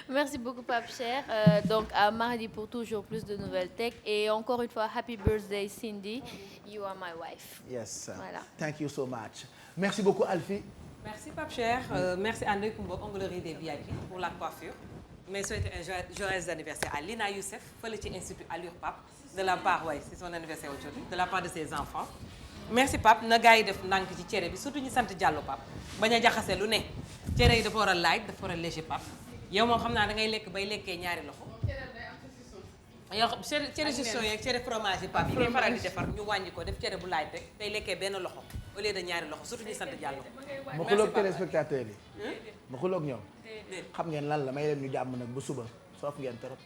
Merci beaucoup Pape Cheikh. Donc à mardi pour toujours plus de nouvelles tech et encore une fois happy birthday Cindy. You are my wife. Yes. Voilà. Thank you so much. Merci beaucoup Alfie. Merci Pape Cheikh. Merci à Ndeye Coumba onglerie des VIP pour la coiffure. Mais souhaiter un joyeux anniversaire à Lina Youssef fële ci institut Allure Pape de la part c'est son anniversaire aujourd'hui de la part de ses enfants. Merci Pape na gars yi def ndànk ci cere bi surtout ñu sant Diallo Pape bañ a jaxase lu ne cere yi dafa war a light dafa war a léger Pape yow moom xam naa da ngay lekk bay lekkee ñaari loxo yow cere gestion yeeg cere fromage yi Pape yi ngay faral di defar ñu wàññi ko def cere bu light rek day lekkee benn loxo au lieu de ñaari loxo surtout ñu sant Diallo. ma xuloog téléspectateurs yi ma xuloog ñoom xam ngeen lan la may leen ñu jàmm nag ba suba soof ngeen trop.